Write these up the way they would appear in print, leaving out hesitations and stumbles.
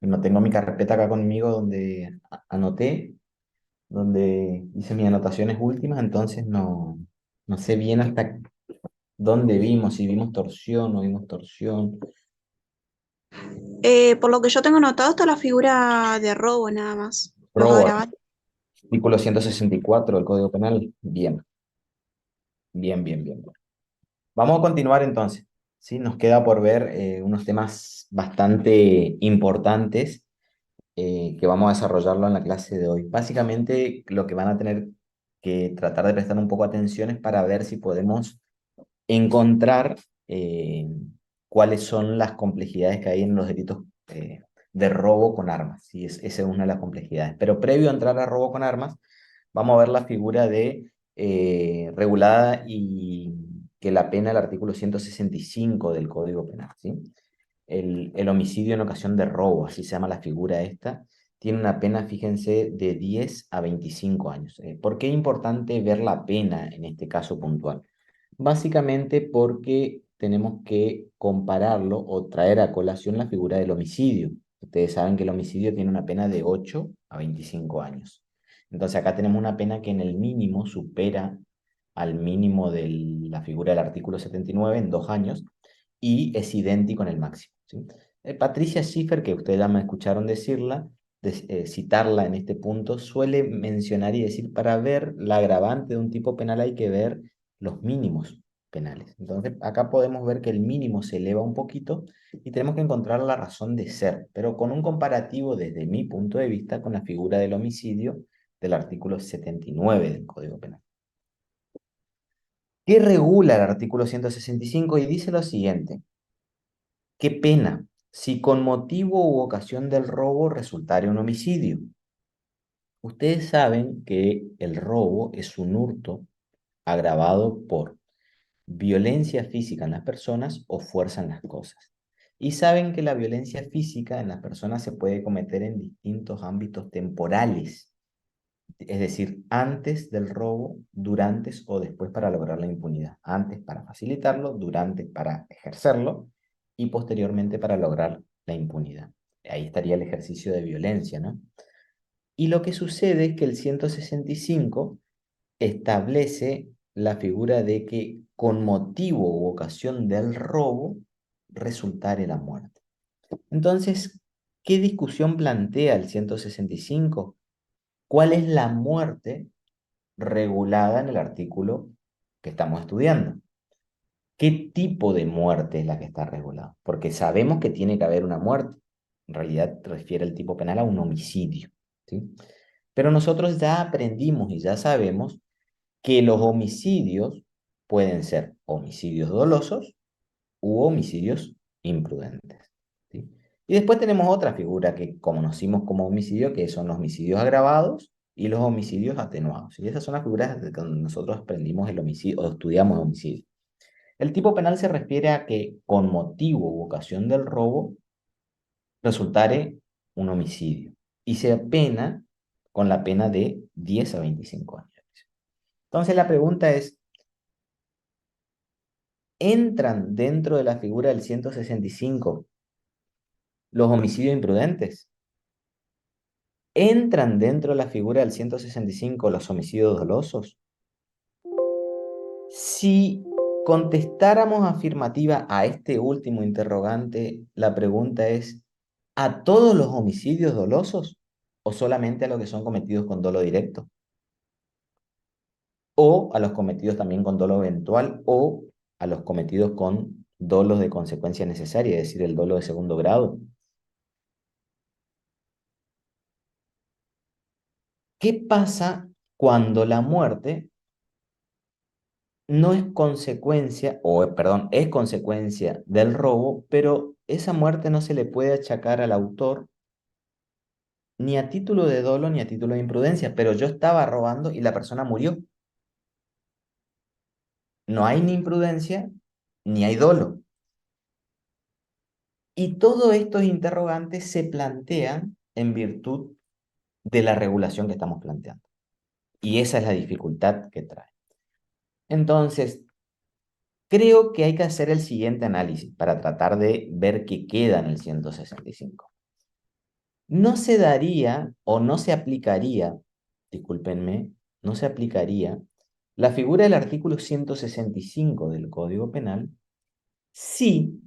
No tengo mi carpeta acá conmigo donde anoté, donde hice mis anotaciones últimas, entonces no sé bien hasta dónde vimos, si vimos torsión o vimos torsión. Por lo que yo tengo anotado está la figura de robo nada más, los Robo, agravantes. artículo 164 del Código Penal. Bien, bien, bien, bien. Vamos a continuar entonces. ¿Sí? Nos queda por ver unos temas bastante importantes que vamos a desarrollarlo en la clase de hoy. Básicamente, lo que van a tener que tratar de prestar un poco atención es para ver si podemos encontrar cuáles son las complejidades que hay en los delitos de robo con armas. ¿Sí? Esa es una de las complejidades. Pero previo a entrar a robo con armas, vamos a ver la figura de regulada y que la pena el artículo 165 del Código Penal. ¿Sí? El homicidio en ocasión de robo, así se llama la figura esta, tiene una pena, fíjense, de 10 a 25 años. ¿Por qué es importante ver la pena en este caso puntual? Básicamente porque tenemos que compararlo o traer a colación la figura del homicidio. Ustedes saben que el homicidio tiene una pena de 8 a 25 años. Entonces acá tenemos una pena que en el mínimo supera al mínimo de la figura del artículo 79 en 2 años y es idéntico en el máximo. ¿Sí? Patricia Schiffer, que ustedes ya me escucharon decirla, citarla en este punto, suele mencionar y decir, para ver la agravante de un tipo penal hay que ver los mínimos penales. Entonces, acá podemos ver que el mínimo se eleva un poquito y tenemos que encontrar la razón de ser, pero con un comparativo desde mi punto de vista con la figura del homicidio del artículo 79 del Código Penal. ¿Qué regula el artículo 165? Y dice lo siguiente: qué pena si con motivo u ocasión del robo resultare un homicidio. Ustedes saben que el robo es un hurto agravado por violencia física en las personas o fuerza en las cosas. Y saben que la violencia física en las personas se puede cometer en distintos ámbitos temporales, es decir, antes del robo, durante o después para lograr la impunidad. Antes para facilitarlo, durante para ejercerlo y posteriormente para lograr la impunidad. Ahí estaría el ejercicio de violencia, ¿no? Y lo que sucede es que el 165 establece la figura de que con motivo u ocasión del robo resultare la muerte. Entonces, ¿qué discusión plantea el 165? ¿Cuál es la muerte regulada en el artículo que estamos estudiando? ¿Qué tipo de muerte es la que está regulada? Porque sabemos que tiene que haber una muerte. En realidad refiere el tipo penal a un homicidio, ¿sí? Pero nosotros ya aprendimos y ya sabemos que los homicidios pueden ser homicidios dolosos u homicidios imprudentes, ¿sí? Y después tenemos otra figura que conocimos como homicidio, que son los homicidios agravados y los homicidios atenuados. Y esas son las figuras de donde nosotros aprendimos el homicidio o estudiamos el homicidio. El tipo penal se refiere a que con motivo u ocasión del robo resultare un homicidio y se apena con la pena de 10 a 25 años. Entonces la pregunta es, ¿entran dentro de la figura del 165 los homicidios imprudentes? ¿Entran dentro de la figura del 165 los homicidios dolosos? Si contestáramos afirmativa a este último interrogante, la pregunta es, ¿a todos los homicidios dolosos o solamente a los que son cometidos con dolo directo? ¿O a los cometidos también con dolo eventual o a los cometidos con dolos de consecuencia necesaria, es decir, el dolo de segundo grado? ¿Qué pasa cuando la muerte no es consecuencia, o perdón, es consecuencia del robo, pero esa muerte no se le puede achacar al autor ni a título de dolo ni a título de imprudencia, pero yo estaba robando y la persona murió? No hay ni imprudencia ni hay dolo. Y todos estos interrogantes se plantean en virtud de la regulación que estamos planteando. Y esa es la dificultad que trae. Entonces, creo que hay que hacer el siguiente análisis para tratar de ver qué queda en el 165. No se daría o no se aplicaría, discúlpenme, no se aplicaría la figura del artículo 165 del Código Penal si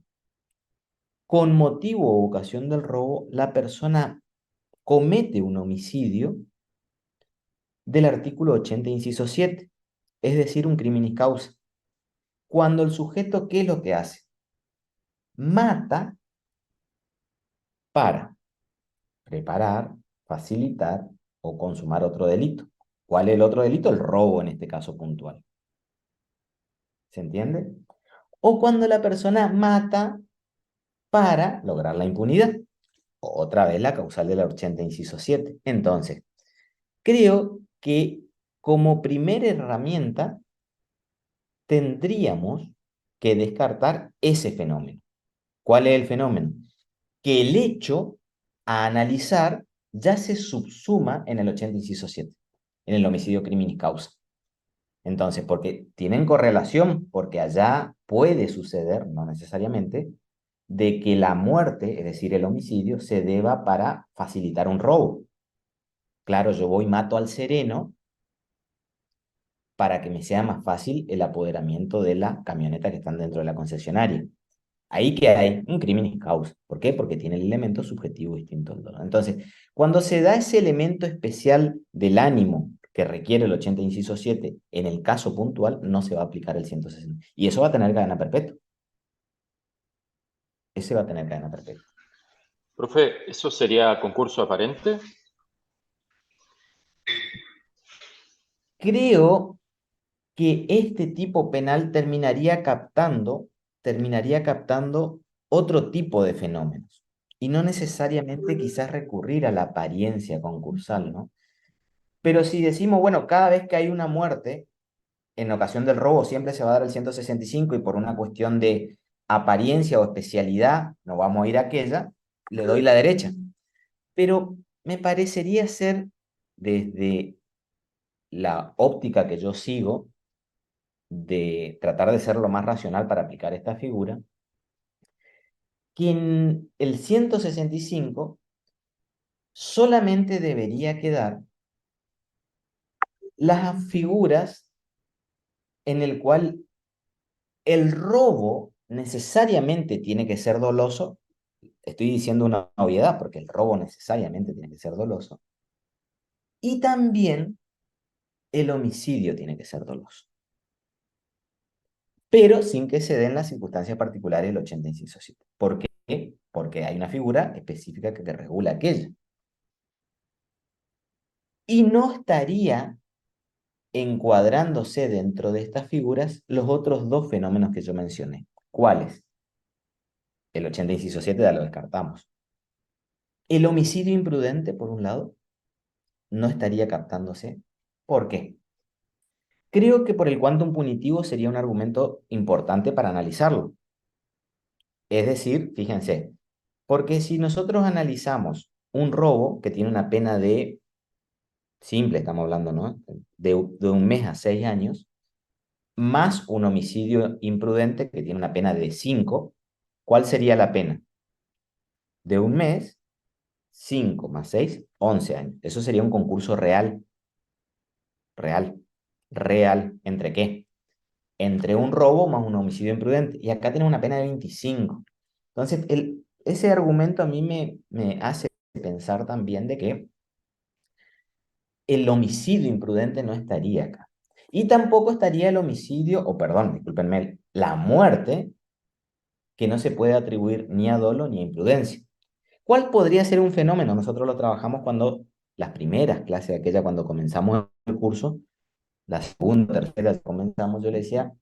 con motivo o ocasión del robo la persona comete un homicidio del artículo 80, inciso 7, es decir, un criminis causa. Cuando el sujeto, ¿qué es lo que hace? Mata para preparar, facilitar o consumar otro delito. ¿Cuál es el otro delito? El robo en este caso puntual. ¿Se entiende? O cuando la persona mata para lograr la impunidad. Otra vez la causal de la 80, inciso 7. Entonces, creo que como primera herramienta tendríamos que descartar ese fenómeno. ¿Cuál es el fenómeno? Que el hecho a analizar ya se subsuma en el 80, inciso 7, en el homicidio criminis causa. Entonces, porque tienen correlación, porque allá puede suceder, no necesariamente, de que la muerte, es decir, el homicidio, se deba para facilitar un robo. Claro, yo voy y mato al sereno para que me sea más fácil el apoderamiento de la camioneta que están dentro de la concesionaria. Ahí que hay un crimen causa. ¿Por qué? Porque tiene el elemento subjetivo distinto al dolor. Entonces, cuando se da ese elemento especial del ánimo que requiere el 80, inciso 7, en el caso puntual no se va a aplicar el 160. Y eso va a tener cadena perpetua. Ese va a tener cadena perpetua. Profe, ¿eso sería concurso aparente? Creo que este tipo penal terminaría captando otro tipo de fenómenos. Y no necesariamente quizás recurrir a la apariencia concursal, ¿no? Pero si decimos, bueno, cada vez que hay una muerte, en ocasión del robo siempre se va a dar el 165 y por una cuestión de apariencia o especialidad, no vamos a ir a aquella, le doy la derecha. Pero me parecería ser, desde la óptica que yo sigo, de tratar de ser lo más racional para aplicar esta figura, que en el 165 solamente debería quedar las figuras en el cual el robo necesariamente tiene que ser doloso. Estoy diciendo una obviedad porque el robo necesariamente tiene que ser doloso. Y también el homicidio tiene que ser doloso. Pero sin que se den las circunstancias particulares del 80, inciso 7. ¿Por qué? Porque hay una figura específica que te regula aquello. Y no estaría encuadrándose dentro de estas figuras los otros dos fenómenos que yo mencioné. ¿Cuáles? El 80, inciso 7 ya lo descartamos. El homicidio imprudente, por un lado, no estaría captándose. ¿Por qué? Creo que por el quantum punitivo sería un argumento importante para analizarlo. Es decir, fíjense, porque si nosotros analizamos un robo que tiene una pena de, simple estamos hablando, ¿no? De 1 mes a 6 años, más un homicidio imprudente que tiene una pena de 5, ¿cuál sería la pena? De 1 mes, 5 más 6, 11 años. Eso sería un concurso real, real, real. ¿Entre qué? Entre un robo más un homicidio imprudente. Y acá tenemos una pena de 25. Entonces, ese argumento a mí me hace pensar también de que el homicidio imprudente no estaría acá. Y tampoco estaría el homicidio, o perdón, discúlpenme, la muerte, que no se puede atribuir ni a dolo ni a imprudencia. ¿Cuál podría ser un fenómeno? Nosotros lo trabajamos cuando las primeras clases, aquella cuando comenzamos el curso, la segunda, tercera, comenzamos, yo le decía,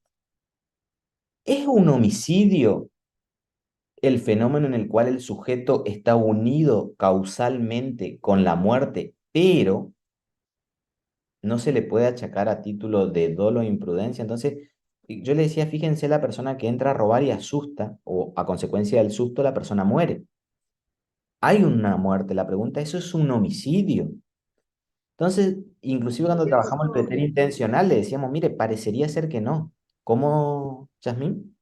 ¿es un homicidio el fenómeno en el cual el sujeto está unido causalmente con la muerte, pero no se le puede achacar a título de dolo e imprudencia? Entonces, yo le decía, fíjense la persona que entra a robar y asusta, o a consecuencia del susto la persona muere. Hay una muerte, la pregunta, ¿eso es un homicidio? Entonces, inclusive cuando trabajamos el Eso, pretérito intencional, le decíamos, mire, parecería ser que no. ¿Cómo, Yasmín?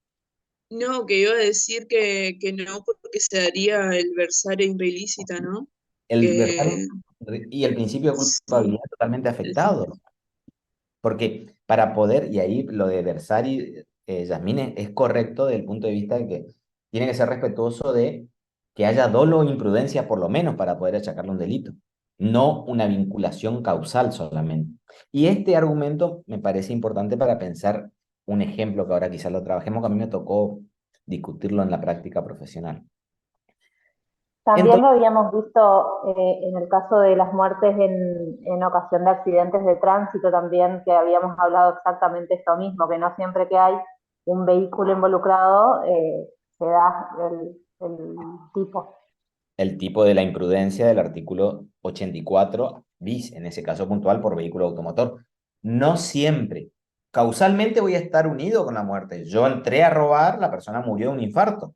no, que iba a decir que no, porque se daría el versario ilícita, ¿no? El versario Eh, y el principio de sí, culpabilidad totalmente sí. afectado. Porque para poder, y ahí lo de Versari, Yasmín, es correcto desde el punto de vista de que tiene que ser respetuoso de que haya dolo o imprudencia por lo menos para poder achacarle un delito, no una vinculación causal solamente. Y este argumento me parece importante para pensar un ejemplo que ahora quizás lo trabajemos, que a mí me tocó discutirlo en la práctica profesional. También lo Entonces, habíamos visto en el caso de las muertes en ocasión de accidentes de tránsito también, que habíamos hablado exactamente esto mismo, que no siempre que hay un vehículo involucrado se da el tipo. el tipo de la imprudencia del artículo 84 bis, en ese caso puntual por vehículo automotor. No siempre. Causalmente voy a estar unido con la muerte. Yo entré a robar, la persona murió de un infarto.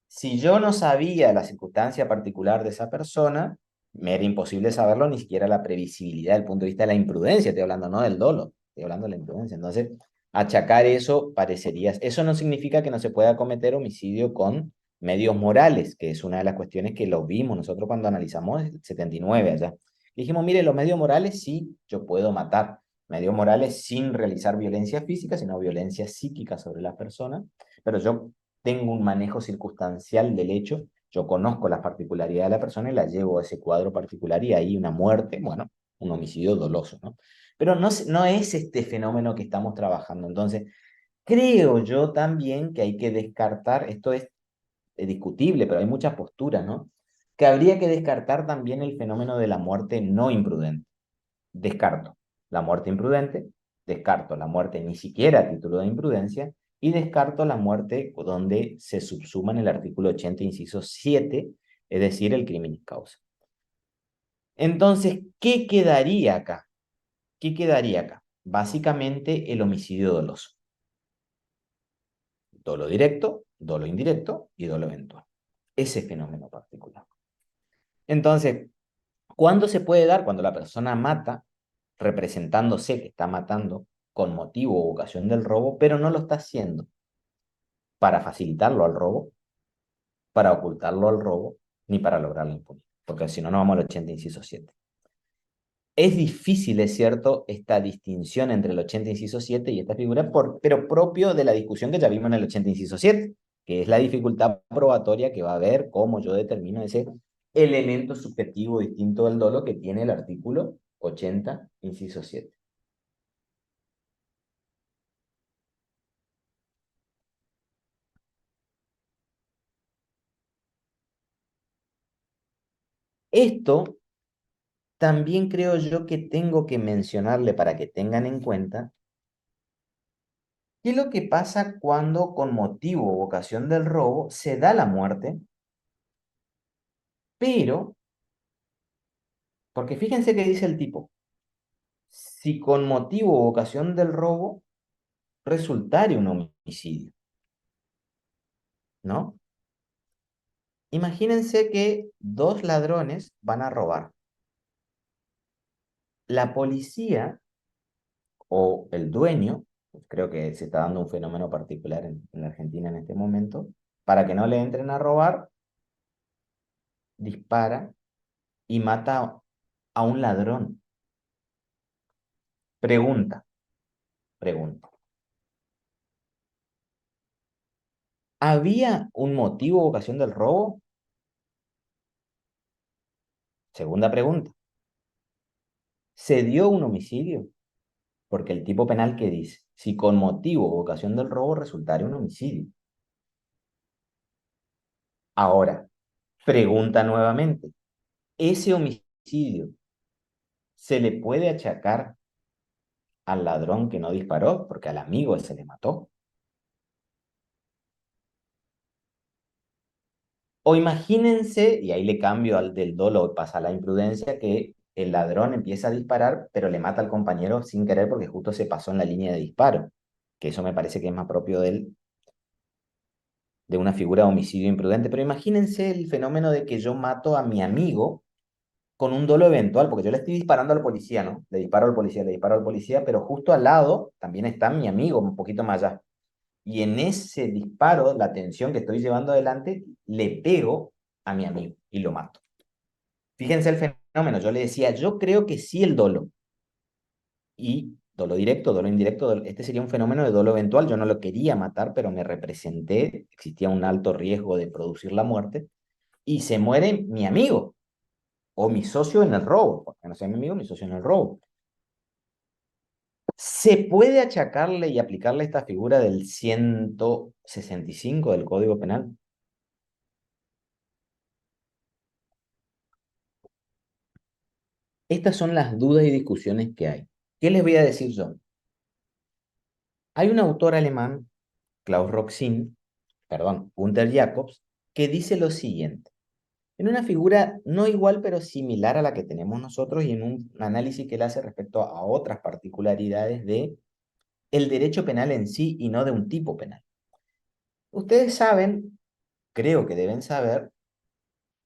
Si yo no sabía la circunstancia particular de esa persona, me era imposible saberlo, ni siquiera la previsibilidad desde el punto de vista de la imprudencia, estoy hablando no del dolo, estoy hablando de la imprudencia. Entonces, achacar eso parecería, eso no significa que no se pueda cometer homicidio con medios morales, que es una de las cuestiones que lo vimos nosotros cuando analizamos el 79 allá. Dijimos, mire, los medios morales sí, yo puedo matar. Medios morales sin realizar violencia física, sino violencia psíquica sobre las personas, pero yo tengo un manejo circunstancial del hecho, yo conozco las particularidades de la persona y la llevo a ese cuadro particular y ahí una muerte, bueno, un homicidio doloso, ¿no? Pero no es este fenómeno que estamos trabajando. Entonces, creo yo también que hay que descartar, esto es discutible, pero hay muchas posturas, ¿no? Que habría que descartar también el fenómeno de la muerte no imprudente. Descarto la muerte imprudente, descarto la muerte ni siquiera a título de imprudencia y descarto la muerte donde se subsuma en el artículo 80, inciso 7, es decir, el crimen causa. Entonces, ¿qué quedaría acá? ¿Qué quedaría acá? Básicamente el homicidio doloso. Dolo directo, dolo indirecto y dolo eventual. Ese fenómeno particular. Entonces, ¿cuándo se puede dar? Cuando la persona mata representándose que está matando con motivo o ocasión del robo, pero no lo está haciendo para facilitarlo al robo, para ocultarlo al robo, ni para lograr la impunidad. Porque si no, no vamos al 80, inciso 7. Es difícil, es cierto, esta distinción entre el 80, inciso 7 y esta figura, pero propio de la discusión que ya vimos en el 80, inciso 7, que es la dificultad probatoria que va a ver cómo yo determino ese elemento subjetivo distinto del dolo que tiene el artículo 80, inciso 7. Esto también creo yo que tengo que mencionarle para que tengan en cuenta qué es lo que pasa cuando con motivo o ocasión del robo se da la muerte, pero, porque fíjense que dice el tipo, si con motivo o ocasión del robo resultare un homicidio, ¿no? Imagínense que dos ladrones van a robar. La policía o el dueño, creo que se está dando un fenómeno particular en la Argentina en este momento, para que no le entren a robar, dispara y mata a un ladrón. Pregunta, pregunta. ¿Había un motivo o ocasión del robo? Segunda pregunta. ¿Se dio un homicidio? Porque el tipo penal que dice, si con motivo o ocasión del robo resultara un homicidio. Ahora, pregunta nuevamente. ¿Ese homicidio se le puede achacar al ladrón que no disparó? Porque al amigo se le mató. O imagínense, y ahí le cambio al del dolo, pasa a la imprudencia, que el ladrón empieza a disparar, pero le mata al compañero sin querer porque justo se pasó en la línea de disparo. Que eso me parece que es más propio de una figura de homicidio imprudente. Pero imagínense el fenómeno de que yo mato a mi amigo con un dolo eventual, porque yo le estoy disparando al policía, ¿no? Le disparo al policía, le disparo al policía, pero justo al lado también está mi amigo, un poquito más allá. Y en ese disparo, la tensión que estoy llevando adelante, le pego a mi amigo y lo mato. Fíjense el fenómeno, yo le decía, yo creo que sí el dolo, y dolo directo, dolo indirecto, este sería un fenómeno de dolo eventual, yo no lo quería matar, pero me representé, existía un alto riesgo de producir la muerte, y se muere mi amigo, o mi socio en el robo, porque no sea mi amigo, mi socio en el robo. ¿Se puede achacarle y aplicarle esta figura del 165 del Código Penal? Estas son las dudas y discusiones que hay. ¿Qué les voy a decir yo? Hay un autor alemán, Klaus Roxin, perdón, Gunther Jacobs, que dice lo siguiente. En una figura no igual, pero similar a la que tenemos nosotros y en un análisis que él hace respecto a otras particularidades de el derecho penal en sí y no de un tipo penal. Ustedes saben, creo que deben saber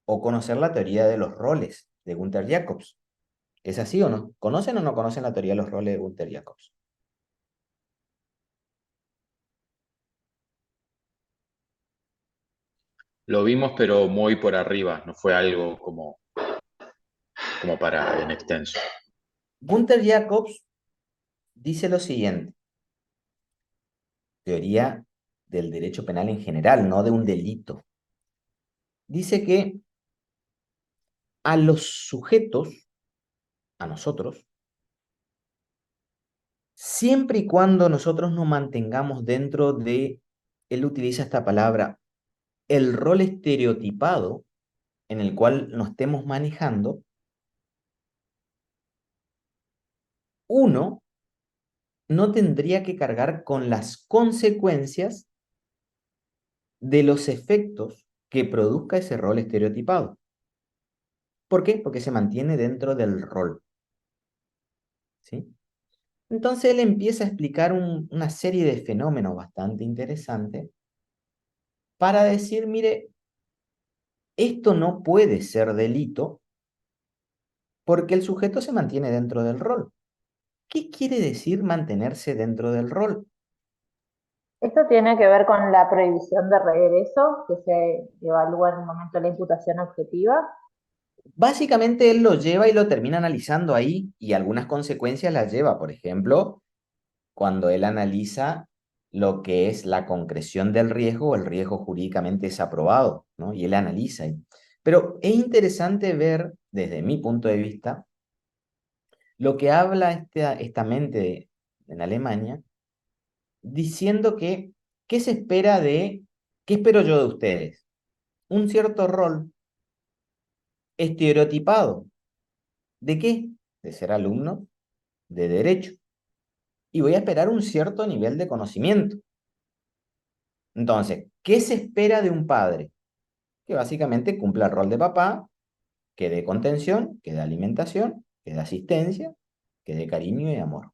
o conocer la teoría de los roles de Gunther Jacobs. ¿Es así o no? ¿Conocen o no conocen la teoría de los roles de Gunther Jacobs? Lo vimos, pero muy por arriba, no fue algo como para en extenso. Gunther Jacobs dice lo siguiente, teoría del derecho penal en general, no de un delito. Dice que a los sujetos, a nosotros, siempre y cuando nosotros nos mantengamos dentro de, él utiliza esta palabra, el rol estereotipado en el cual nos estemos manejando, uno no tendría que cargar con las consecuencias de los efectos que produzca ese rol estereotipado. ¿Por qué? Porque se mantiene dentro del rol. ¿Sí? Entonces él empieza a explicar una serie de fenómenos bastante interesantes para decir, mire, esto no puede ser delito porque el sujeto se mantiene dentro del rol. ¿Qué quiere decir mantenerse dentro del rol? Esto tiene que ver con la prohibición de regreso que se evalúa en el momento de la imputación objetiva. Básicamente él lo lleva y lo termina analizando ahí y algunas consecuencias las lleva. Por ejemplo, cuando él analiza lo que es la concreción del riesgo, el riesgo jurídicamente es aprobado, ¿no? Y él analiza ahí. Pero es interesante ver, desde mi punto de vista, lo que habla esta mente en Alemania, diciendo que, ¿qué se espera de, qué espero yo de ustedes? Un cierto rol estereotipado. ¿De qué? De ser alumno de derecho. Y voy a esperar un cierto nivel de conocimiento. Entonces, ¿qué se espera de un padre? Que básicamente cumpla el rol de papá, que dé contención, que dé alimentación, que dé asistencia, que dé cariño y amor.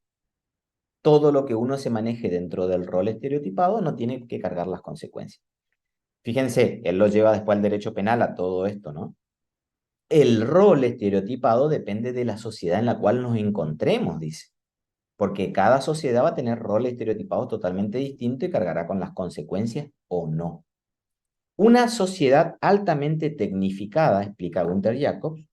Todo lo que uno se maneje dentro del rol estereotipado no tiene que cargar las consecuencias. Fíjense, él lo lleva después al derecho penal a todo esto, ¿no? El rol estereotipado depende de la sociedad en la cual nos encontremos, dice, porque cada sociedad va a tener roles estereotipados totalmente distintos y cargará con las consecuencias o no. Una sociedad altamente tecnificada, explica Gunther Jacobs,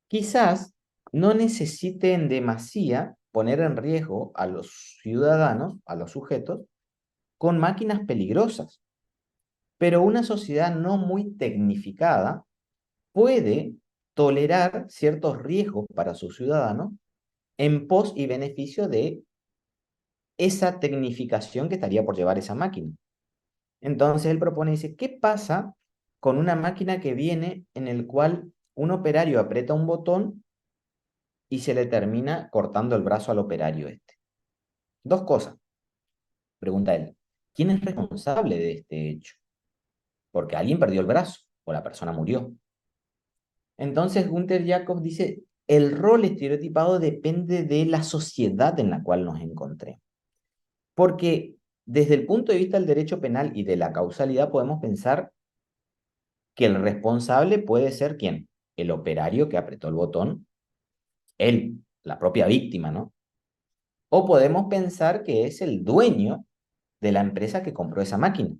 quizás no necesite en demasía poner en riesgo a los ciudadanos, a los sujetos, con máquinas peligrosas, pero una sociedad no muy tecnificada puede tolerar ciertos riesgos para sus ciudadanos en pos y beneficio de esa tecnificación que estaría por llevar esa máquina. Entonces él propone, dice, ¿qué pasa con una máquina que viene en el cual un operario aprieta un botón y se le termina cortando el brazo al operario este? Dos cosas, pregunta él. ¿Quién es responsable de este hecho? Porque alguien perdió el brazo o la persona murió. Entonces Gunther Jacobs dice, el rol estereotipado depende de la sociedad en la cual nos encontremos. Porque desde el punto de vista del derecho penal y de la causalidad podemos pensar que el responsable puede ser ¿quién? El operario que apretó el botón, él, la propia víctima, ¿no? O podemos pensar que es el dueño de la empresa que compró esa máquina.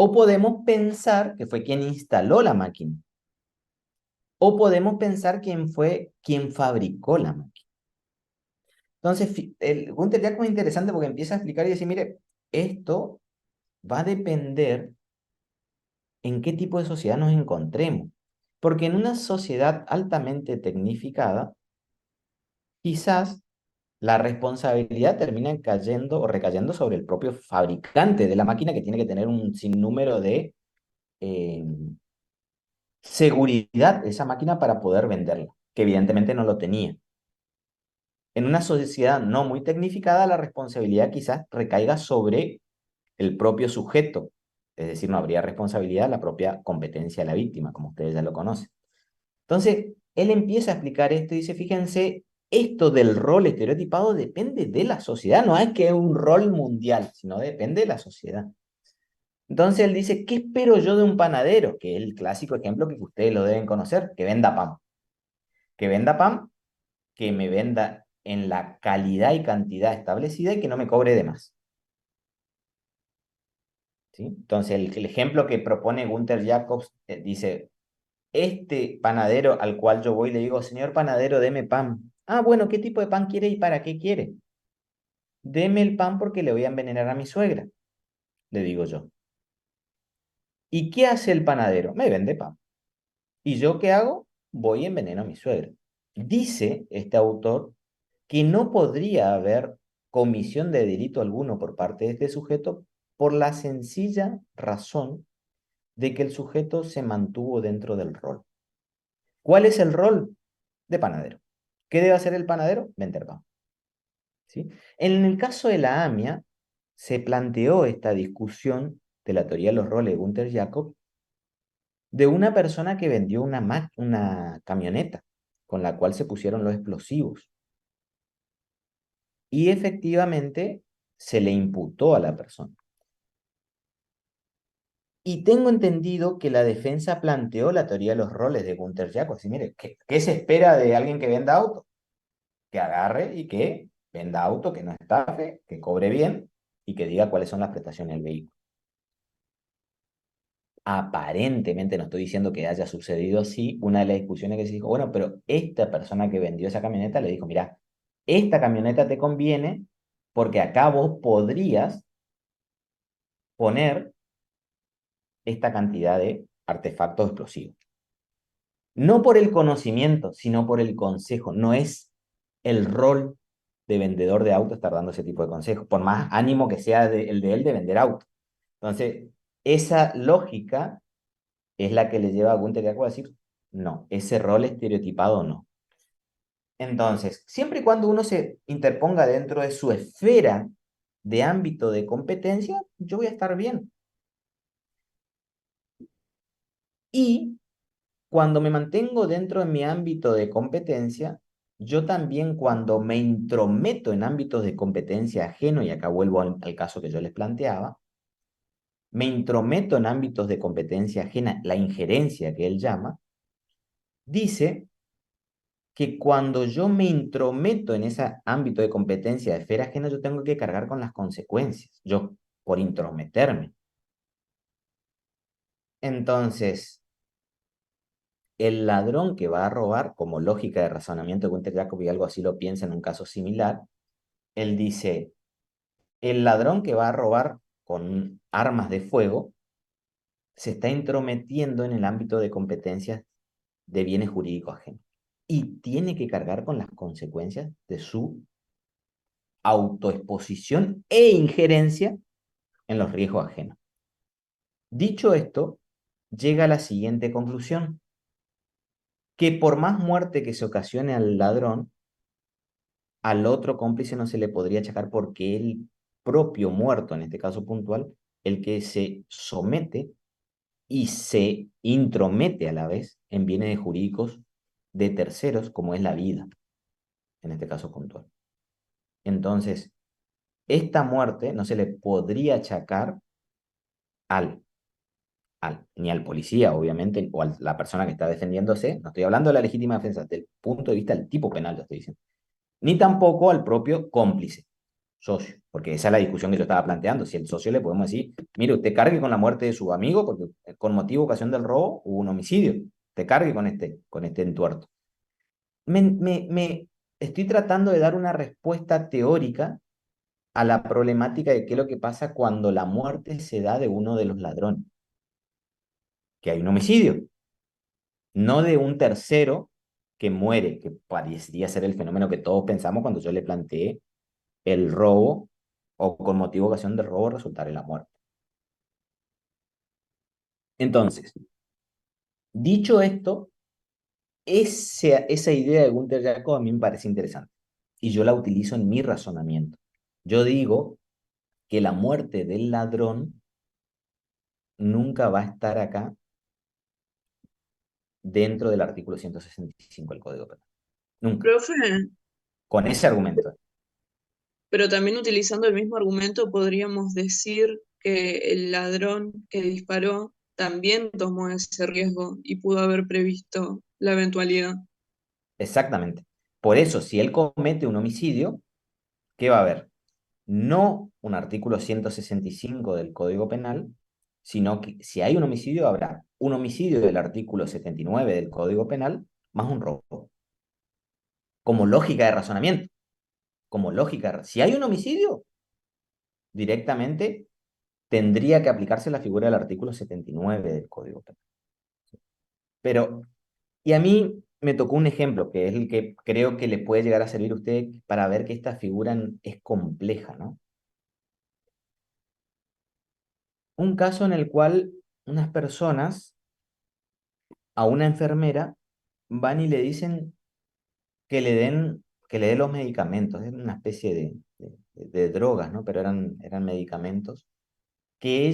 O podemos pensar que fue quien instaló la máquina. O podemos pensar quién fue quien fabricó la máquina. Entonces, el Gunther Jackman es interesante porque empieza a explicar y decir, mire, esto va a depender en qué tipo de sociedad nos encontremos. Porque en una sociedad altamente tecnificada, quizás la responsabilidad termina cayendo o recayendo sobre el propio fabricante de la máquina que tiene que tener un sinnúmero de eh, seguridad de esa máquina para poder venderla, que evidentemente no lo tenía. En una sociedad no muy tecnificada, la responsabilidad quizás recaiga sobre el propio sujeto, es decir, no habría responsabilidad de la propia competencia de la víctima, como ustedes ya lo conocen. Entonces, él empieza a explicar esto y dice, fíjense, esto del rol estereotipado depende de la sociedad, no es que es un rol mundial, sino depende de la sociedad. Entonces él dice, ¿qué espero yo de un panadero? Que es el clásico ejemplo que ustedes lo deben conocer, que venda pan. Que venda pan, que me venda en la calidad y cantidad establecida y que no me cobre de más. ¿Sí? Entonces el ejemplo que propone Gunther Jacobs dice, este panadero al cual yo voy le digo, señor panadero, deme pan. Ah, bueno, ¿qué tipo de pan quiere y para qué quiere? Deme el pan porque le voy a envenenar a mi suegra, le digo yo. ¿Y qué hace el panadero? Me vende pan. ¿Y yo qué hago? Voy y enveneno a mi suegra. Dice este autor que no podría haber comisión de delito alguno por parte de este sujeto por la sencilla razón de que el sujeto se mantuvo dentro del rol. ¿Cuál es el rol de panadero? ¿Qué debe hacer el panadero? Vender pan. ¿Sí? En el caso de la AMIA, se planteó esta discusión de la teoría de los roles de Gunther Jacob de una persona que vendió una camioneta con la cual se pusieron los explosivos. Y efectivamente se le imputó a la persona. Y tengo entendido que la defensa planteó la teoría de los roles de Gunther Jacob. Así, mire, ¿qué se espera de alguien que venda auto? Que agarre y que venda auto, que no estafe, que cobre bien y que diga cuáles son las prestaciones del vehículo. Aparentemente, no estoy diciendo que haya sucedido así, una de las discusiones que se dijo, bueno, pero esta persona que vendió esa camioneta le dijo, mira, esta camioneta te conviene porque acá vos podrías poner esta cantidad de artefactos explosivos. No por el conocimiento, sino por el consejo. No es el rol de vendedor de auto estar dando ese tipo de consejos, por más ánimo que sea el de él de vender auto. Entonces, esa lógica es la que le lleva a Gunther Jacob a decir, no, ese rol estereotipado no. Entonces, siempre y cuando uno se interponga dentro de su esfera de ámbito de competencia, yo voy a estar bien. Y cuando me mantengo dentro de mi ámbito de competencia, yo también cuando me intrometo en ámbitos de competencia ajeno, y acá vuelvo al caso que yo les planteaba, me intrometo en ámbitos de competencia ajena, la injerencia que él llama, dice que cuando yo me intrometo en ese ámbito de competencia de esfera ajena, yo tengo que cargar con las consecuencias, yo por intrometerme. Entonces, el ladrón que va a robar, como lógica de razonamiento de Gunther Jacob y algo así lo piensa en un caso similar, él dice, el ladrón que va a robar con armas de fuego se está intrometiendo en el ámbito de competencias de bienes jurídicos ajenos y tiene que cargar con las consecuencias de su autoexposición e injerencia en los riesgos ajenos. Dicho esto, llega a la siguiente conclusión, que por más muerte que se ocasione al ladrón, al otro cómplice no se le podría achacar porque el propio muerto, en este caso puntual, el que se somete y se intromete a la vez en bienes jurídicos de terceros, como es la vida, en este caso puntual. Entonces, esta muerte no se le podría achacar al, ni al policía, obviamente, o a la persona que está defendiéndose, no estoy hablando de la legítima defensa, del punto de vista del tipo penal, lo estoy diciendo, ni tampoco al propio cómplice. socio, porque esa es la discusión que yo estaba planteando. Si el socio le podemos decir, mire, usted cargue con la muerte de su amigo, porque con motivo ocasión del robo hubo un homicidio, te cargue con este entuerto. Me estoy tratando de dar una respuesta teórica a la problemática de qué es lo que pasa cuando la muerte se da de uno de los ladrones, que hay un homicidio, no de un tercero que muere, que parecería ser el fenómeno que todos pensamos cuando yo le planteé el robo o con motivo de ocasión del robo resultar en la muerte. Entonces, dicho esto, esa idea de Gunther Jacob a mí me parece interesante y yo la utilizo en mi razonamiento. Yo digo que la muerte del ladrón nunca va a estar acá dentro del artículo 165 del Código Penal. Nunca. Profe, Con ese argumento. pero también utilizando el mismo argumento podríamos decir que el ladrón que disparó también tomó ese riesgo y pudo haber previsto la eventualidad. Exactamente. Por eso, si él comete un homicidio, ¿qué va a haber? No un artículo 165 del Código Penal, sino que si hay un homicidio, habrá un homicidio del artículo 79 del Código Penal más un robo. Como lógica de razonamiento. Como lógica. Si hay un homicidio, directamente tendría que aplicarse la figura del artículo 79 del Código Penal. Pero, y a mí me tocó un ejemplo, que es el que creo que le puede llegar a servir a usted para ver que esta figura es compleja, ¿no? Un caso en el cual unas personas a una enfermera van y le dicen que le den, que le dé los medicamentos, es una especie de drogas, ¿no? Pero eran medicamentos que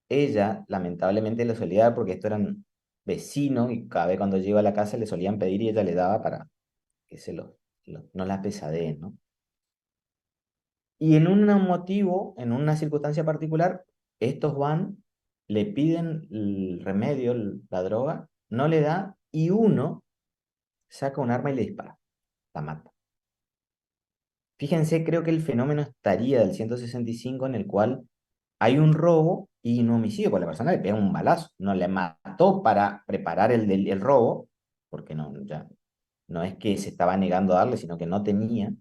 ella lamentablemente le solía dar porque estos eran vecinos y cada vez cuando yo iba a la casa le solían pedir y ella le daba para que no la pesadeen, ¿no? Y en un motivo, en una circunstancia particular, estos van, le piden el remedio, la droga, no le da y uno saca un arma y le dispara, la mata. Fíjense, creo que el fenómeno estaría del 165 en el cual hay un robo y un homicidio, porque la persona le pega un balazo, no le mató para preparar el robo, porque no, ya, no es que se estaba negando a darle, sino que no tenía,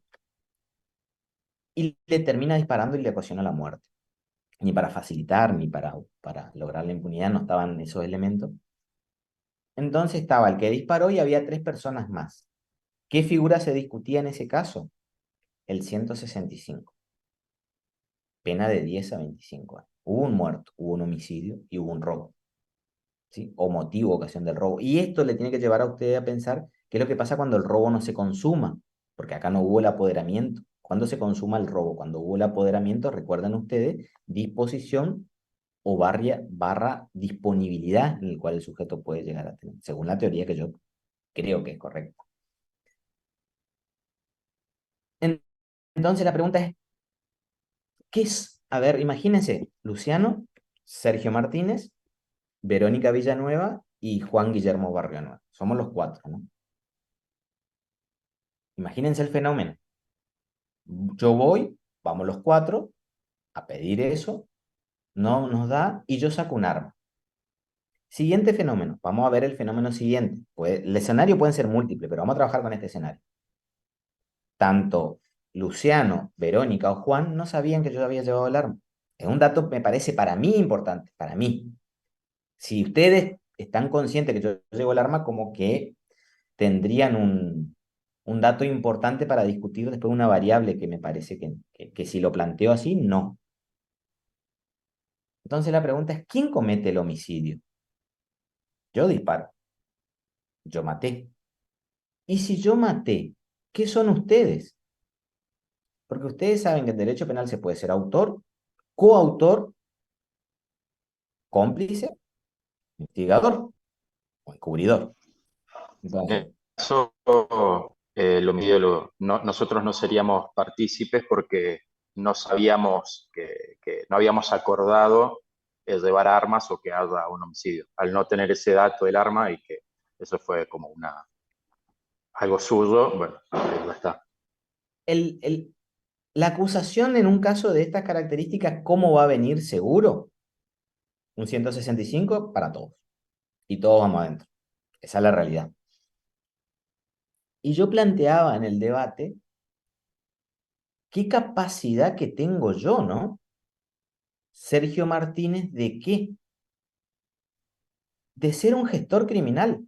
y le termina disparando y le ocasiona la muerte. Ni para facilitar, ni para lograr la impunidad, no estaban esos elementos. Entonces estaba el que disparó y había tres personas más. ¿Qué figura se discutía en ese caso? El 165. Pena de 10 a 25 años. Hubo un muerto, hubo un homicidio y hubo un robo. ¿Sí? O motivo, ocasión del robo. Y esto le tiene que llevar a usted a pensar qué es lo que pasa cuando el robo no se consuma, porque acá no hubo el apoderamiento. ¿Cuándo se consuma el robo? Cuando hubo el apoderamiento, recuerden ustedes, disposición o barra disponibilidad en el cual el sujeto puede llegar a tener, según la teoría que yo creo que es correcta. Entonces la pregunta es, ¿qué es? A ver, imagínense, Luciano, Sergio Martínez, Verónica Villanueva y Juan Guillermo Barrionueva. Somos los cuatro, ¿no? Imagínense el fenómeno. Yo voy, vamos los cuatro a pedir eso, no nos da y yo saco un arma. Siguiente fenómeno. Vamos a ver el fenómeno siguiente. Pues, el escenario puede ser múltiple, pero vamos a trabajar con este escenario. Tanto Luciano, Verónica o Juan no sabían que yo había llevado el arma. Es un dato, me parece, para mí importante, para mí. Si ustedes están conscientes que yo llevo el arma, como que tendrían un dato importante para discutir después una variable que me parece que si lo planteo así, no. Entonces la pregunta es, ¿quién comete el homicidio? Yo disparo, yo maté. Y si yo maté, ¿qué son ustedes? Porque ustedes saben que en derecho penal se puede ser autor, coautor, cómplice, investigador o encubridor. Entonces, En eso, nosotros no seríamos partícipes porque no sabíamos que no habíamos acordado llevar armas o que haya un homicidio. Al no tener ese dato del arma y que eso fue como algo suyo, bueno, ya está. el, el, La acusación en un caso de estas características, ¿cómo va a venir seguro? Un 165 para todos. Y todos vamos adentro. Esa es la realidad. Y yo planteaba en el debate, ¿qué capacidad que tengo yo, no? Sergio Martínez, ¿de qué? De ser un gestor criminal.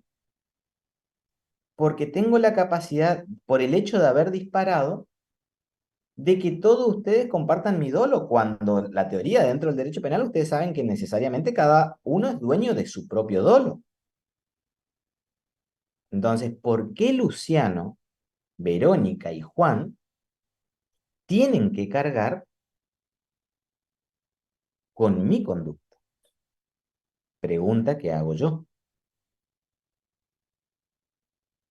Porque tengo la capacidad, por el hecho de haber disparado, de que todos ustedes compartan mi dolo, cuando la teoría dentro del derecho penal, ustedes saben que necesariamente cada uno es dueño de su propio dolo. Entonces, ¿por qué Luciano, Verónica y Juan tienen que cargar con mi conducta? Pregunta que hago yo.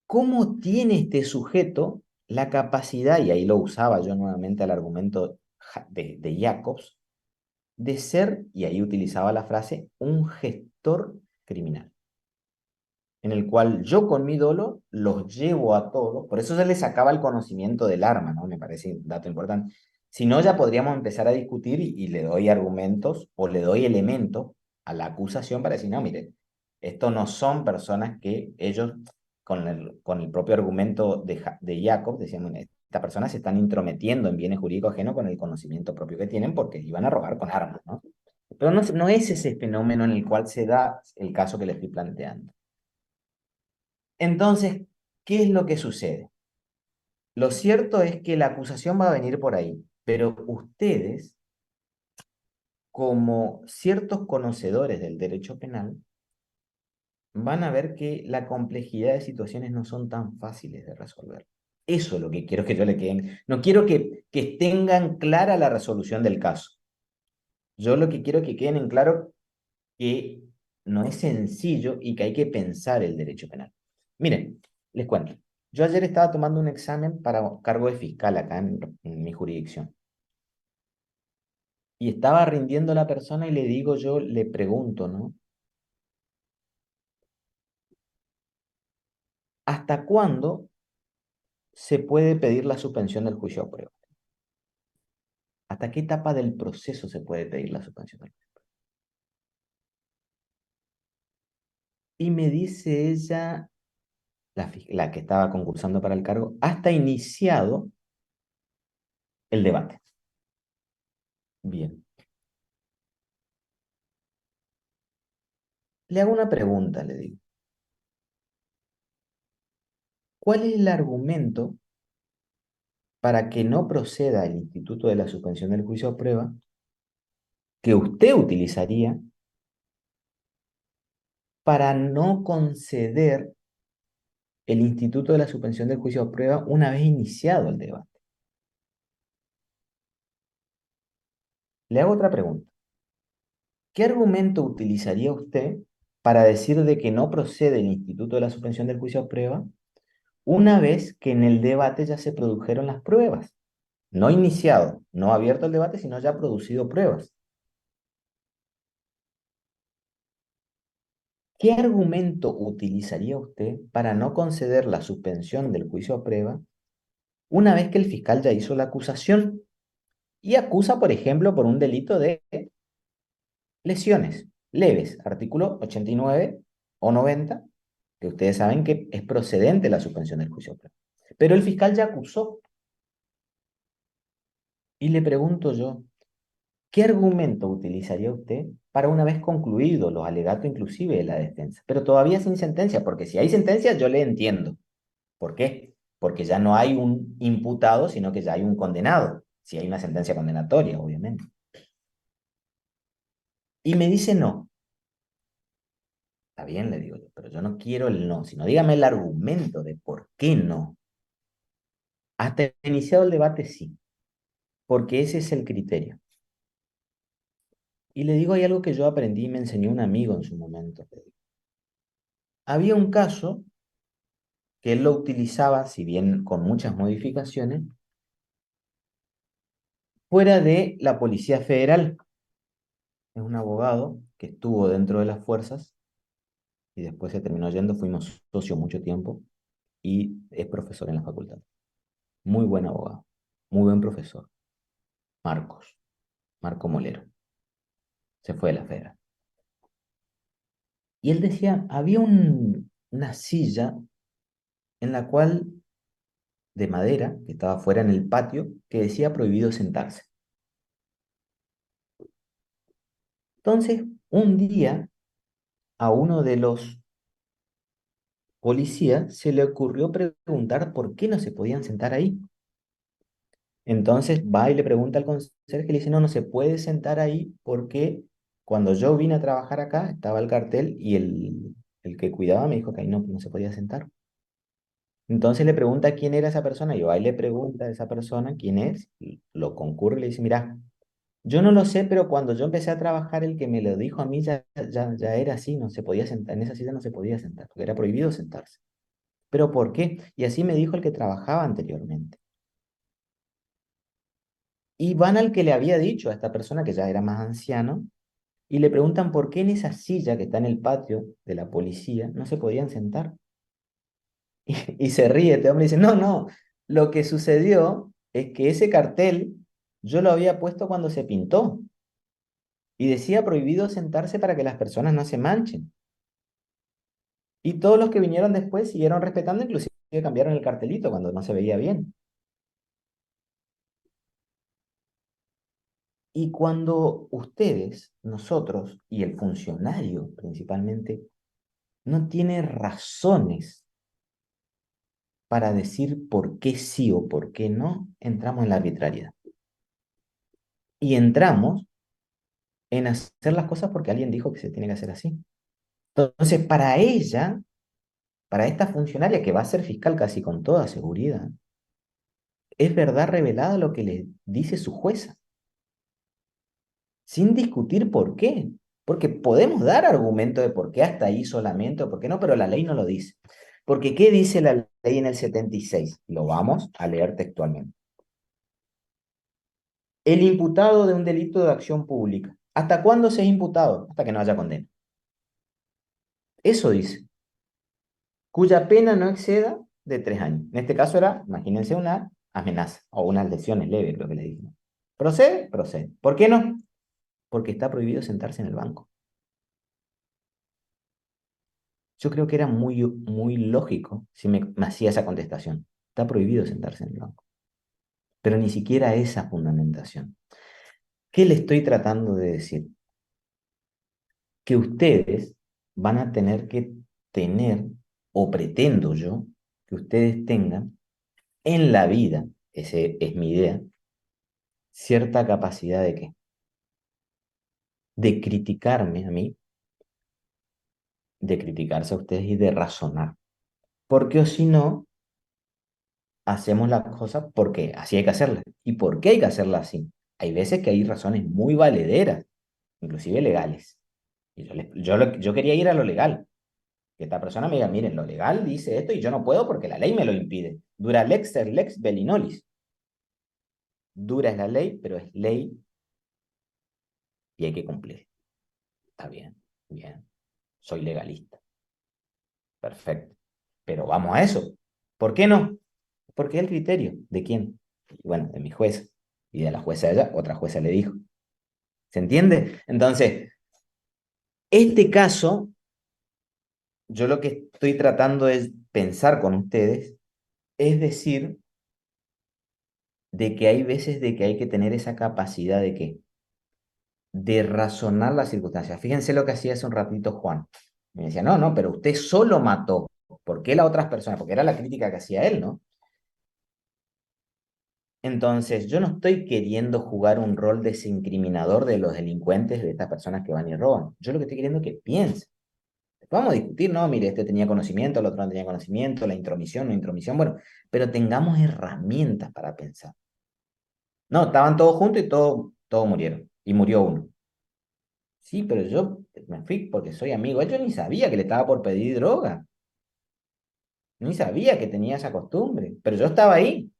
¿Cómo tiene este sujeto la capacidad, y ahí lo usaba yo nuevamente al argumento de Jacobs, de ser, y ahí utilizaba la frase, un gestor criminal, en el cual yo con mi dolo los llevo a todos, por eso se le sacaba el conocimiento del arma, ¿no? Me parece un dato importante. Si no, ya podríamos empezar a discutir y le doy argumentos o le doy elementos a la acusación para decir, no, mire, estos no son personas que ellos, con el propio argumento de Jacob, decían, bueno, estas personas se están intrometiendo en bienes jurídicos ajenos con el conocimiento propio que tienen porque iban a robar con armas, ¿no? Pero no, no es ese fenómeno en el cual se da el caso que le estoy planteando. Entonces, ¿qué es lo que sucede? Lo cierto es que la acusación va a venir por ahí, pero ustedes, como ciertos conocedores del derecho penal, van a ver que la complejidad de situaciones no son tan fáciles de resolver. Eso es lo que quiero que yo le queden. No quiero que tengan clara la resolución del caso. Yo lo que quiero que queden en claro que no es sencillo y que hay que pensar el derecho penal. Miren, les cuento. Yo ayer estaba tomando un examen para cargo de fiscal acá en mi jurisdicción. Y estaba rindiendo la persona y le digo yo, le pregunto, ¿no? ¿Hasta cuándo se puede pedir la suspensión del juicio a prueba? ¿Hasta qué etapa del proceso se puede pedir la suspensión del juicio? Y me dice ella, la que estaba concursando para el cargo, hasta iniciado el debate. Bien. Le hago una pregunta, le digo. ¿Cuál es el argumento para que no proceda el instituto de la suspensión del juicio a prueba que usted utilizaría para no conceder el instituto de la suspensión del juicio a prueba una vez iniciado el debate? Le hago otra pregunta. ¿Qué argumento utilizaría usted para decir de que no procede el instituto de la suspensión del juicio a prueba una vez que en el debate ya se produjeron las pruebas? No iniciado, no abierto el debate, sino ya producido pruebas. ¿Qué argumento utilizaría usted para no conceder la suspensión del juicio a prueba una vez que el fiscal ya hizo la acusación y acusa, por ejemplo, por un delito de lesiones leves, artículo 89 o 90, que ustedes saben que es procedente la suspensión del juicio a prueba? Pero el fiscal ya acusó. Y le pregunto yo, ¿qué argumento utilizaría usted para una vez concluido los alegatos inclusive de la defensa? Pero todavía sin sentencia, porque si hay sentencia yo le entiendo. ¿Por qué? Porque ya no hay un imputado, sino que ya hay un condenado, si hay una sentencia condenatoria, obviamente. Y me dice no. Está bien, le digo yo, pero yo no quiero el no, sino dígame el argumento de por qué no. Hasta iniciado el debate, sí, porque ese es el criterio. Y le digo, hay algo que yo aprendí y me enseñó un amigo en su momento. Había un caso que él lo utilizaba, si bien con muchas modificaciones, fuera de la Policía Federal. Es un abogado que estuvo dentro de las fuerzas y después se terminó yendo, fuimos socios mucho tiempo y es profesor en la facultad. Muy buen abogado, muy buen profesor. Marco Molero. Se fue de la federal. Y él decía, había una silla en la cual, de madera, que estaba fuera en el patio, que decía prohibido sentarse. Entonces, un día, a uno de los policías se le ocurrió preguntar por qué no se podían sentar ahí. Entonces va y le pregunta al conserje y le dice, no, no se puede sentar ahí porque cuando yo vine a trabajar acá estaba el cartel y el que cuidaba me dijo que ahí no se podía sentar. Entonces le pregunta quién era esa persona y va y le pregunta a esa persona quién es, y lo concurre y le dice, mira, yo no lo sé, pero cuando yo empecé a trabajar el que me lo dijo a mí ya era así, no se podía sentar, en esa silla no se podía sentar, porque era prohibido sentarse. ¿Pero por qué? Y así me dijo el que trabajaba anteriormente. Y van al que le había dicho a esta persona que ya era más anciano y le preguntan por qué en esa silla que está en el patio de la policía no se podían sentar. Y se ríe este hombre y dice, no, no, lo que sucedió es que ese cartel yo lo había puesto cuando se pintó y decía prohibido sentarse para que las personas no se manchen. Y todos los que vinieron después siguieron respetando, inclusive cambiaron el cartelito cuando no se veía bien. Y cuando ustedes, nosotros y el funcionario principalmente, no tiene razones para decir por qué sí o por qué no, entramos en la arbitrariedad. Y entramos en hacer las cosas porque alguien dijo que se tiene que hacer así. Entonces, para ella, para esta funcionaria que va a ser fiscal casi con toda seguridad, es verdad revelada lo que le dice su jueza, sin discutir por qué. Porque podemos dar argumento de por qué hasta ahí solamente o por qué no, pero la ley no lo dice. Porque ¿qué dice la ley en el 76? Lo vamos a leer textualmente. El imputado de un delito de acción pública. ¿Hasta cuándo se es imputado? Hasta que no haya condena. Eso dice. Cuya pena no exceda de 3 años. En este caso era, imagínense, una amenaza o unas lesiones leves, creo que le dije. ¿Procede? Procede. ¿Por qué no? Porque está prohibido sentarse en el banco. Yo creo que era muy lógico si me hacía esa contestación. Está prohibido sentarse en el banco. Pero ni siquiera esa fundamentación. ¿Qué le estoy tratando de decir? Que ustedes van a tener que tener, o pretendo yo, que ustedes tengan en la vida, esa es mi idea, cierta capacidad de qué? De criticarme a mí, de criticarse a ustedes y de razonar. Porque o si no, hacemos las cosas porque así hay que hacerlas. ¿Y por qué hay que hacerlas así? Hay veces que hay razones muy valederas, inclusive legales. Y yo quería ir a lo legal. Que esta persona me diga, miren, lo legal dice esto y yo no puedo porque la ley me lo impide. Dura lex ser lex belinolis. Dura es la ley, pero es ley y hay que cumplir. Está bien, bien. Soy legalista. Perfecto. Pero vamos a eso. ¿Por qué no? Porque es el criterio. ¿De quién? Bueno, de mi jueza. Y de la jueza de ella, otra jueza le dijo. ¿Se entiende? Entonces, este caso, yo lo que estoy tratando es pensar con ustedes, es decir, de que hay veces de que hay que tener esa capacidad de qué, de razonar las circunstancias. Fíjense lo que hacía hace un ratito Juan. Me decía, no, no, pero usted solo mató. ¿Por qué las otras personas? Porque era la crítica que hacía él, ¿no? Entonces, yo no estoy queriendo jugar un rol desincriminador de los delincuentes, de estas personas que van y roban. Yo lo que estoy queriendo es que piensen. Vamos a discutir, no, mire, este tenía conocimiento, el otro no tenía conocimiento, la intromisión, no intromisión, bueno, pero tengamos herramientas para pensar. No, estaban todos juntos y todos murieron. Y murió uno. Sí, pero yo me fui porque soy amigo. Yo ni sabía que le estaba por pedir droga. Ni sabía que tenía esa costumbre. Pero yo estaba ahí.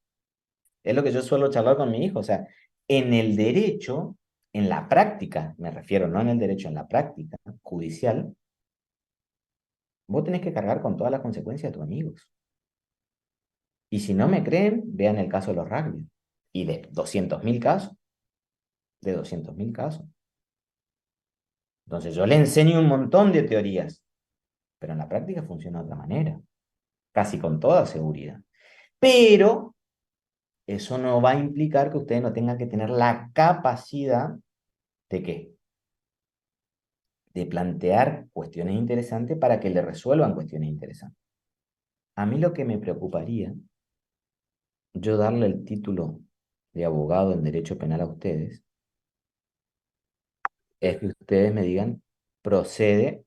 Es lo que yo suelo charlar con mi hijo. O sea, en el derecho, en la práctica, me refiero, no en el derecho, en la práctica judicial, vos tenés que cargar con todas las consecuencias de tus amigos. Y si no me creen, vean el caso de los rugby. Y de 200.000 casos. de 200.000 casos. Entonces yo le enseño un montón de teorías, pero en la práctica funciona de otra manera, casi con toda seguridad. Pero eso no va a implicar que ustedes no tengan que tener la capacidad de ¿qué? De plantear cuestiones interesantes para que le resuelvan cuestiones interesantes. A mí lo que me preocuparía, yo darle el título de abogado en derecho penal a ustedes, es que ustedes me digan, procede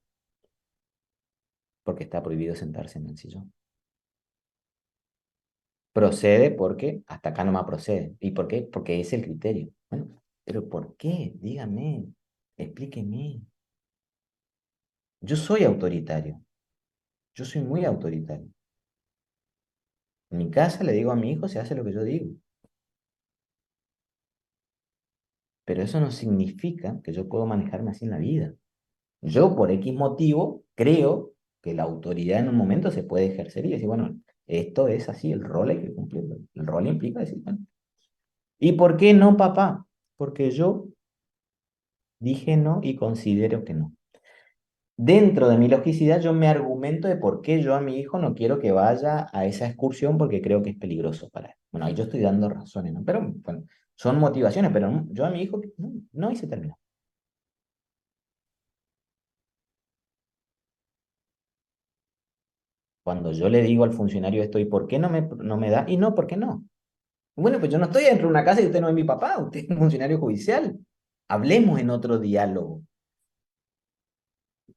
porque está prohibido sentarse en el sillón. Procede porque hasta acá no más procede. ¿Y por qué? Porque es el criterio. Bueno, pero ¿por qué? Dígame, explíqueme. Yo soy autoritario. Yo soy muy autoritario. En mi casa le digo a mi hijo, se hace lo que yo digo. Pero eso no significa que yo puedo manejarme así en la vida. Yo, por X motivo, creo que la autoridad en un momento se puede ejercer y decir, bueno, esto es así, el rol hay que cumplirlo. El rol implica decir, bueno, ¿y por qué no, papá? Porque yo dije no y considero que no. Dentro de mi logicidad, yo me argumento de por qué yo a mi hijo no quiero que vaya a esa excursión porque creo que es peligroso para él. Bueno, ahí yo estoy dando razones, ¿no? Pero bueno, son motivaciones, pero yo a mi hijo no, no y se terminó. Cuando yo le digo al funcionario esto, ¿y por qué no me da? Y no, ¿por qué no? Bueno, pues yo no estoy dentro de una casa y usted no es mi papá, usted es un funcionario judicial. Hablemos en otro diálogo.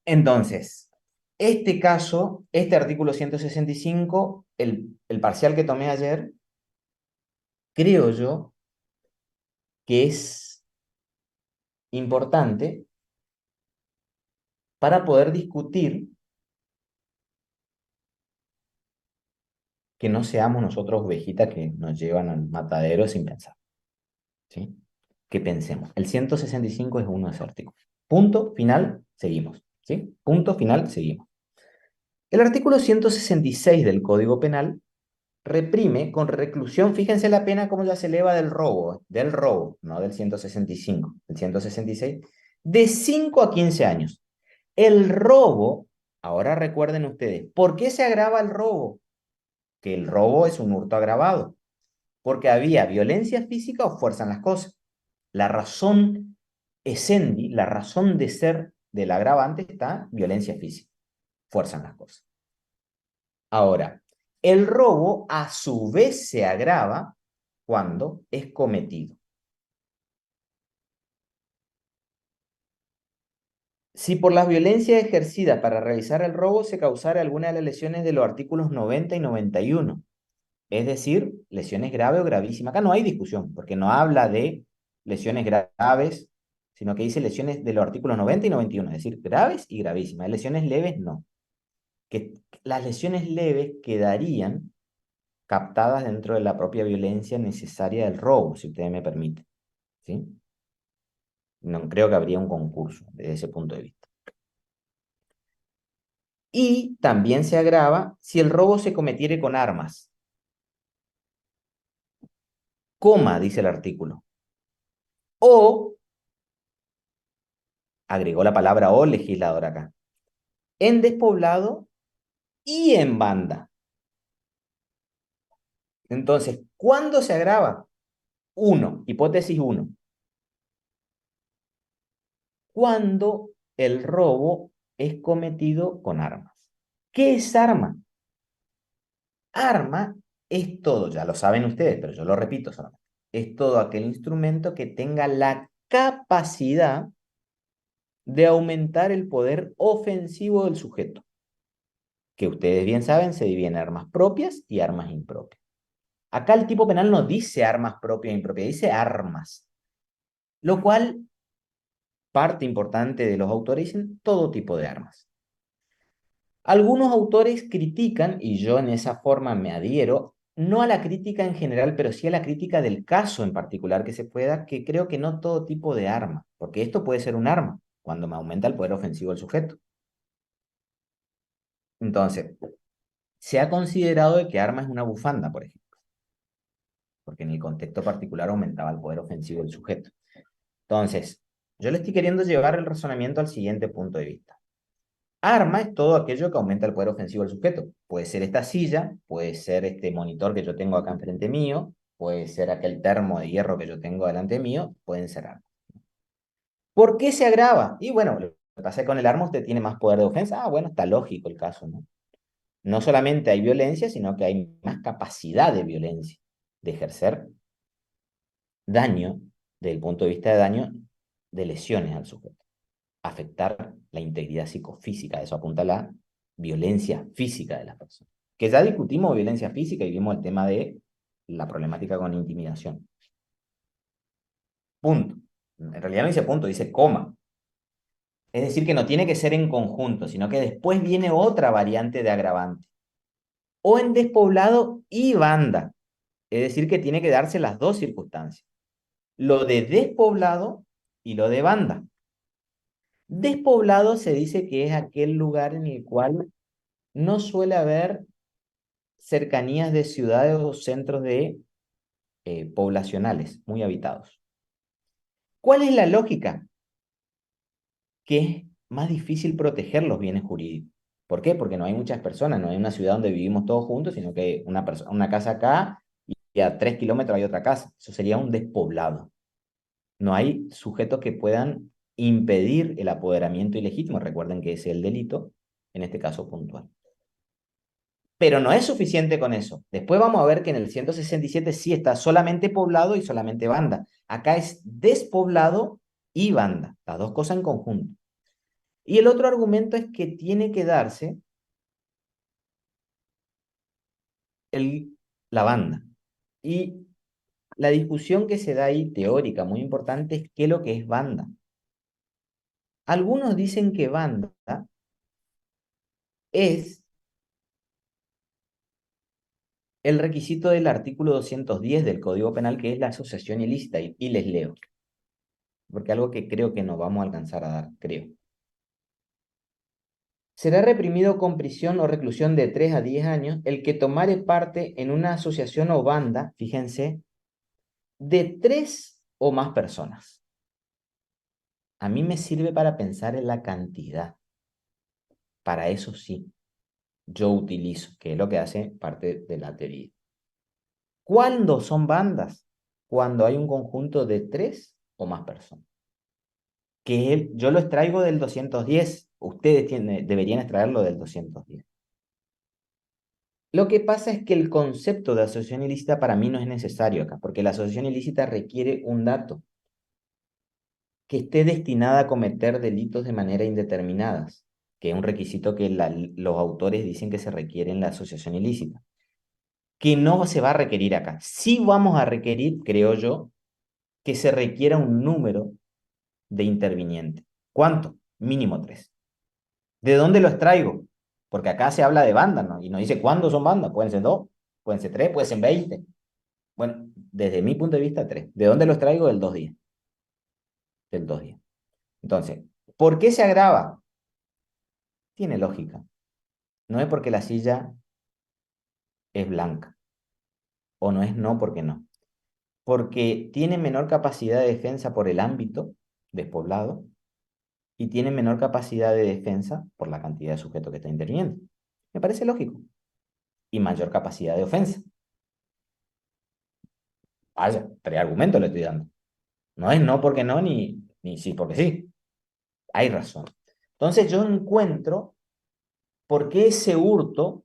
Entonces, este caso, este artículo 165, el parcial que tomé ayer, creo yo que es importante para poder discutir que no seamos nosotros ovejitas que nos llevan al matadero sin pensar, ¿sí? Que pensemos. El 165 es uno de esos artículos. Punto final, seguimos, ¿sí? Punto final, seguimos. El artículo 166 del Código Penal reprime con reclusión, fíjense la pena cómo ya se eleva del robo, no del 165, del 166, de 5 a 15 años. El robo, ahora recuerden ustedes, ¿por qué se agrava el robo? Que el robo es un hurto agravado, porque había violencia física o fuerza en las cosas. La razón essendi, la razón de ser del agravante está violencia física, fuerza en las cosas. Ahora, el robo a su vez se agrava cuando es cometido. Si por las violencias ejercidas para realizar el robo se causara alguna de las lesiones de los artículos 90 y 91, es decir, lesiones graves o gravísimas. Acá no hay discusión, porque no habla de lesiones graves, sino que dice lesiones de los artículos 90 y 91, es decir, graves y gravísimas. Lesiones leves, no. Que las lesiones leves quedarían captadas dentro de la propia violencia necesaria del robo, si ustedes me permiten, ¿sí? No creo que habría un concurso desde ese punto de vista. Y también se agrava si el robo se cometiere con armas. Coma, dice el artículo. O, agregó la palabra o legislador acá, en despoblado y en banda. Entonces, ¿cuándo se agrava? Uno, hipótesis uno. Cuando el robo es cometido con armas. ¿Qué es arma? Arma es todo, ya lo saben ustedes, pero yo lo repito solamente. Es todo aquel instrumento que tenga la capacidad de aumentar el poder ofensivo del sujeto, que ustedes bien saben se divide en armas propias y armas impropias. Acá el tipo penal no dice armas propias e impropias, dice armas, lo cual parte importante de los autores dicen todo tipo de armas. Algunos autores critican, y yo en esa forma me adhiero, no a la crítica en general, pero sí a la crítica del caso en particular que se pueda, que creo que no todo tipo de arma, porque esto puede ser un arma cuando me aumenta el poder ofensivo del sujeto. Entonces, se ha considerado de que arma es una bufanda, por ejemplo, porque en el contexto particular aumentaba el poder ofensivo del sujeto. Entonces, yo le estoy queriendo llevar el razonamiento al siguiente punto de vista. Arma es todo aquello que aumenta el poder ofensivo del sujeto. Puede ser esta silla, puede ser este monitor que yo tengo acá enfrente mío, puede ser aquel termo de hierro que yo tengo delante mío, pueden ser armas. ¿Por qué se agrava? Y bueno, lo que pasa es que con el arma usted tiene más poder de ofensa. Ah, bueno, está lógico el caso, ¿no? No solamente hay violencia, sino que hay más capacidad de violencia, de ejercer daño, desde el punto de vista de daño, de lesiones al sujeto. Afectar la integridad psicofísica, eso apunta a la violencia física de las personas. Que ya discutimos violencia física y vimos el tema de la problemática con intimidación. Punto. En realidad no dice punto, dice coma. Es decir, que no tiene que ser en conjunto, sino que después viene otra variante de agravante. O en despoblado y banda. Es decir, que tiene que darse las dos circunstancias. Lo de despoblado y lo de banda. Despoblado se dice que es aquel lugar en el cual no suele haber cercanías de ciudades o centros de poblacionales muy habitados. ¿Cuál es la lógica? Que es más difícil proteger los bienes jurídicos. ¿Por qué? Porque no hay muchas personas, no hay una ciudad donde vivimos todos juntos, sino que una casa acá y a 3 kilómetros hay otra casa. Eso sería un despoblado. No hay sujetos que puedan impedir el apoderamiento ilegítimo. Recuerden que ese es el delito, en este caso puntual. Pero no es suficiente con eso. Después vamos a ver que en el 167 sí está solamente poblado y solamente banda. Acá es despoblado y banda, las dos cosas en conjunto. Y el otro argumento es que tiene que darse la banda. Y la discusión que se da ahí, teórica, muy importante, es qué es lo que es banda. Algunos dicen que banda es el requisito del artículo 210 del Código Penal, que es la asociación ilícita, y les leo, porque algo que creo que no vamos a alcanzar a dar, creo. Será reprimido con prisión o reclusión de 3 a 10 años el que tomare parte en una asociación o banda, fíjense, de 3 o más personas. A mí me sirve para pensar en la cantidad. Para eso sí, yo utilizo, que es lo que hace parte de la teoría. ¿Cuándo son bandas? Cuando hay un conjunto de 3 o más personas. Yo lo extraigo del 210, ustedes deberían extraerlo del 210. Lo que pasa es que el concepto de asociación ilícita para mí no es necesario acá, porque la asociación ilícita requiere un dato que esté destinada a cometer delitos de manera indeterminada, que es un requisito que los autores dicen que se requiere en la asociación ilícita, que no se va a requerir acá. Sí vamos a requerir, creo yo, que se requiera un número de intervinientes. ¿Cuánto? Mínimo 3. ¿De dónde los traigo? Porque acá se habla de bandas, ¿no? Y no dice cuándo son bandas. Pueden ser 2, pueden ser 3, pueden ser 20. Bueno, desde mi punto de vista, 3. ¿De dónde los traigo? Del 2 días. Del 2 días. Entonces, ¿por qué se agrava? Tiene lógica. No es porque la silla es blanca. O no es no porque no. Porque tiene menor capacidad de defensa por el ámbito despoblado y tiene menor capacidad de defensa por la cantidad de sujetos que está interviniendo. Me parece lógico. Y mayor capacidad de ofensa. Vaya, 3 argumentos le estoy dando. No es no porque no, ni sí porque sí. Hay razón. Entonces yo encuentro por qué ese hurto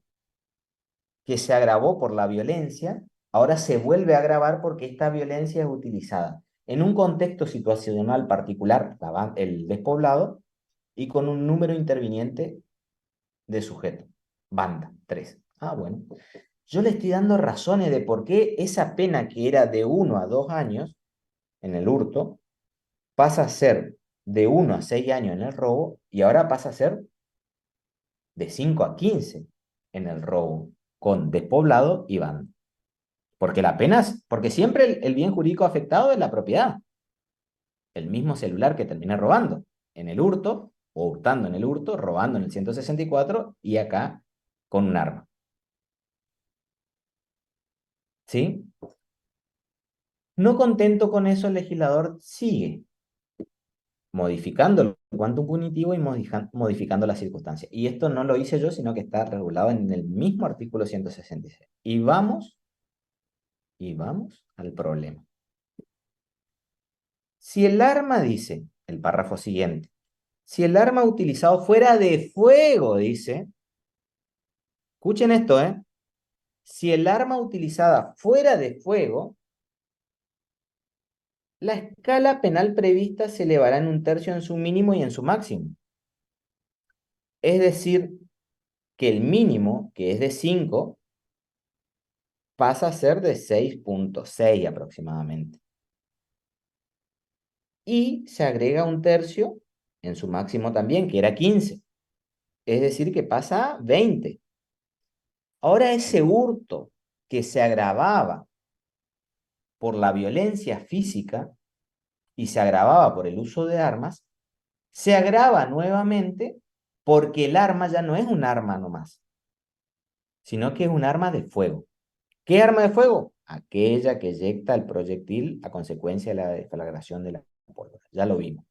que se agravó por la violencia, ahora se vuelve a agravar porque esta violencia es utilizada en un contexto situacional particular, el despoblado, y con un número interviniente de sujetos. Banda, 3. Ah, bueno. Yo le estoy dando razones de por qué esa pena que era de 1 a 2 años en el hurto pasa a ser de 1 a 6 años en el robo y ahora pasa a ser de 5 a 15 en el robo con despoblado y banda. Porque porque siempre el bien jurídico afectado es la propiedad. El mismo celular que termina robando en el hurto, o hurtando en el hurto, robando en el 164 y acá con un arma. ¿Sí? No contento con eso, el legislador sigue modificando el quantum punitivo y modificando las circunstancias. Y esto no lo hice yo, sino que está regulado en el mismo artículo 166. Y vamos al problema. Si el arma dice, el párrafo siguiente, si el arma utilizado fuera de fuego, dice, escuchen esto, ¿eh? Si el arma utilizada fuera de fuego, la escala penal prevista se elevará en un tercio en su mínimo y en su máximo. Es decir, que el mínimo, que es de 5, pasa a ser de 6.6 aproximadamente. Y se agrega un tercio en su máximo también, que era 15. Es decir, que pasa a 20. Ahora ese hurto que se agravaba por la violencia física y se agravaba por el uso de armas, se agrava nuevamente porque el arma ya no es un arma nomás, sino que es un arma de fuego. ¿Qué arma de fuego? Aquella que eyecta el proyectil a consecuencia de la deflagración de la pólvora. Ya lo vimos.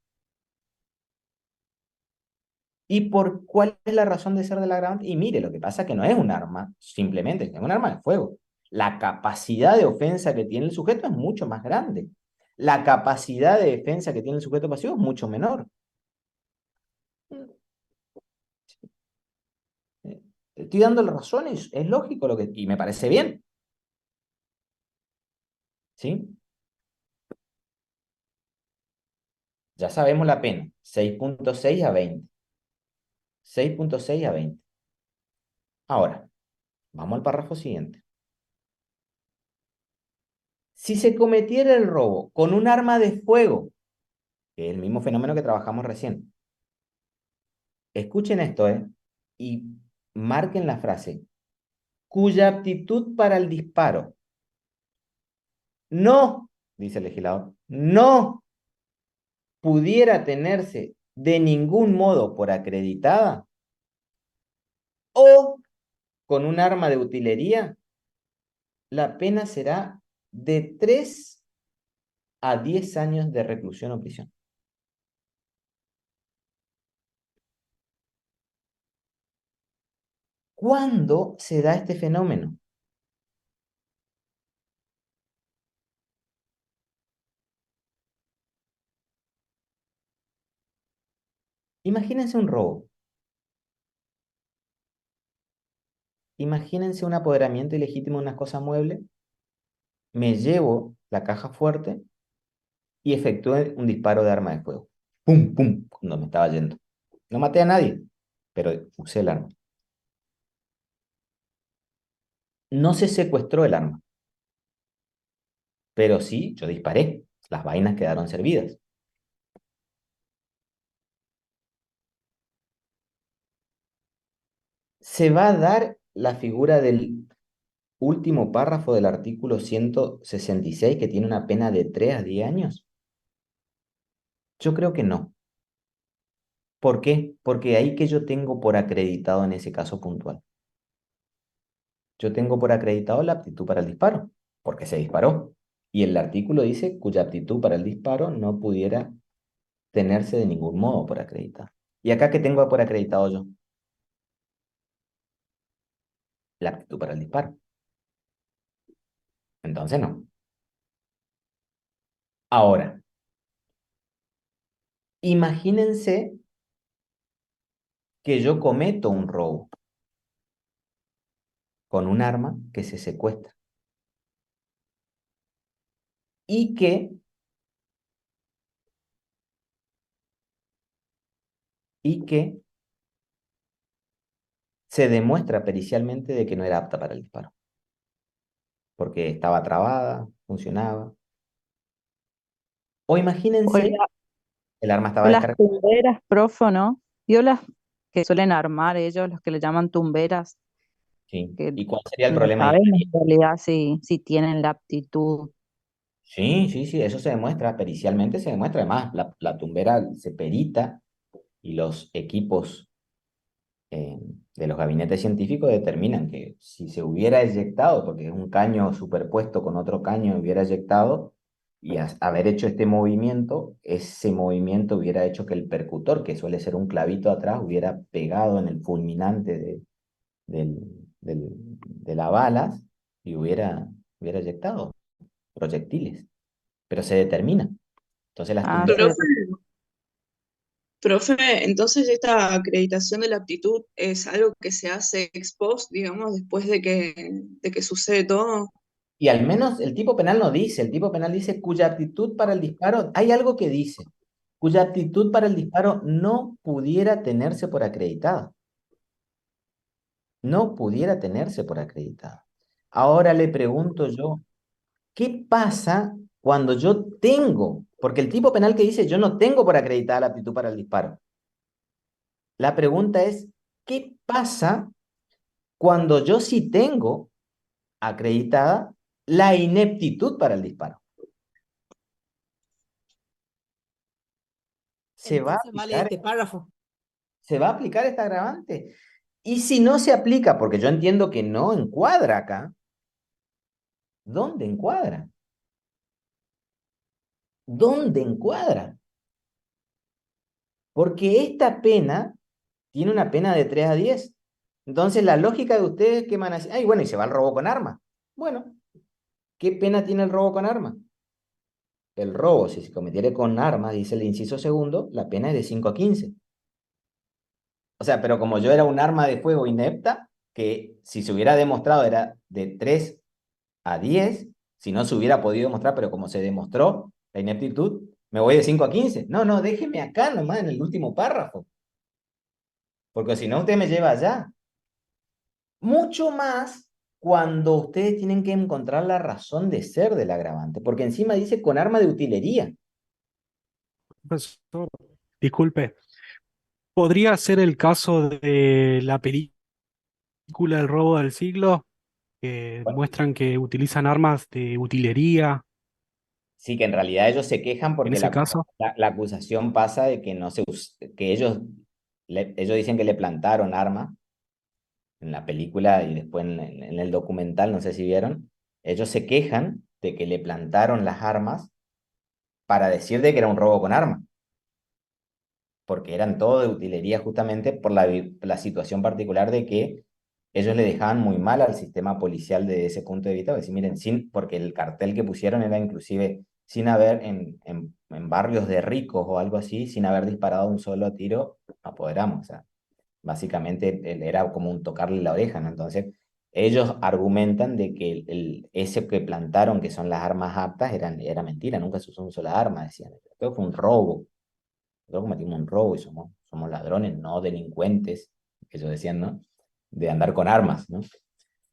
¿Y por cuál es la razón de ser del agravante? Y mire, lo que pasa es que no es un arma, simplemente, es un arma de fuego. La capacidad de ofensa que tiene el sujeto es mucho más grande. La capacidad de defensa que tiene el sujeto pasivo es mucho menor. Estoy dando razones, es lógico lo que, y me parece bien. ¿Sí? Ya sabemos la pena, 6.6 a 20. 6.6 a 20. Ahora, vamos al párrafo siguiente. Si se cometiera el robo con un arma de fuego, que es el mismo fenómeno que trabajamos recién, escuchen esto, y marquen la frase, cuya aptitud para el disparo no, dice el legislador, no pudiera tenerse de ningún modo por acreditada o con un arma de utilería, la pena será de 3 a 10 años de reclusión o prisión. ¿Cuándo se da este fenómeno? Imagínense un robo. Imagínense un apoderamiento ilegítimo de una cosa mueble. Me llevo la caja fuerte y efectué un disparo de arma de fuego. ¡Pum, pum! Cuando me estaba yendo. No maté a nadie, pero usé el arma. No se secuestró el arma, pero sí, yo disparé. Las vainas quedaron servidas. Se va a dar la figura del último párrafo del artículo 166 que tiene una pena de 3 a 10 años. Yo creo que no. ¿Por qué? Porque ahí que yo tengo por acreditado en ese caso puntual. Yo tengo por acreditado la aptitud para el disparo, porque se disparó. Y el artículo dice cuya aptitud para el disparo no pudiera tenerse de ningún modo por acreditar. ¿Y acá qué tengo por acreditado yo? La aptitud para el disparo. Entonces no. Ahora, imagínense que yo cometo un robo con un arma que se secuestra y que se demuestra pericialmente de que no era apta para el disparo, porque estaba trabada, funcionaba. O imagínense, Hola, el arma estaba las descargada. tumberas, profo, ¿no? Vio las que suelen armar ellos, los que le llaman tumberas, Sí. que ¿Y cuál sería el no problema ahí? saben en realidad si tienen la aptitud. Sí, sí, sí, eso se demuestra, pericialmente se demuestra. Además, la tumbera se perita y los equipos de los gabinetes científicos determinan que si se hubiera eyectado, porque es un caño superpuesto con otro caño, hubiera eyectado, y haber hecho este movimiento, ese movimiento hubiera hecho que el percutor, que suele ser un clavito atrás, hubiera pegado en el fulminante del, de las balas y hubiera eyectado proyectiles, pero se determina. Entonces las Ah, tumbleras, sí. Profe, profe, entonces esta acreditación de la aptitud es algo que se hace ex post, digamos, después de que sucede todo. y al menos el tipo penal no dice, el tipo penal dice cuya aptitud para el disparo, hay algo que dice, cuya aptitud para el disparo no pudiera tenerse por acreditada, no pudiera tenerse por acreditada. Ahora le pregunto yo, ¿qué pasa cuando yo tengo? Porque el tipo penal que dice yo no tengo por acreditada la aptitud para el disparo. La pregunta es, ¿qué pasa cuando yo sí tengo acreditada la ineptitud para el disparo? ¿Se va a Entonces vale aplicar, este párrafo. se va a aplicar esta agravante? Y si no se aplica, porque yo entiendo que no encuadra acá, ¿dónde encuadra? ¿Dónde encuadra? Porque esta pena tiene una pena de 3 a 10. Entonces, la lógica de ustedes que van a decir, ay, bueno, y se va el robo con arma. Bueno, ¿qué pena tiene el robo con arma? El robo, si se cometiere con arma, dice el inciso segundo, la pena es de 5 a 15. O sea, pero como yo era un arma de fuego inepta, que si se hubiera demostrado era de 3 a 10, si no se hubiera podido demostrar, pero como se demostró la ineptitud, me voy de 5 a 15. No, no, déjeme acá nomás en el último párrafo, porque si no usted me lleva allá. Mucho más cuando ustedes tienen que encontrar la razón de ser del agravante, porque encima dice con arma de utilería. Profesor, disculpe, ¿podría ser el caso de la película El robo del siglo, que Bueno, muestran que utilizan armas de utilería? sí, que en realidad ellos se quejan En porque ese caso, la acusación pasa de que no que ellos, ellos dicen que le plantaron arma en la película y después en el documental, no sé si vieron, ellos se quejan de que le plantaron las armas para decir de que era un robo con arma, porque eran todo de utilería justamente por la situación particular de que ellos le dejaban muy mal al sistema policial de ese punto de vista, decir, miren, porque el cartel que pusieron era inclusive sin haber, en barrios de ricos o algo así, sin haber disparado un solo tiro, apoderamos, o sea, básicamente era como un tocarle la oreja, ¿no? Entonces, ellos argumentan de que ese que plantaron, que son las armas aptas, era mentira, nunca se usó una sola arma, decían. Esto fue un robo. Nosotros cometimos un robo y somos ladrones, no delincuentes, que ellos decían, ¿no? De andar con armas, ¿no?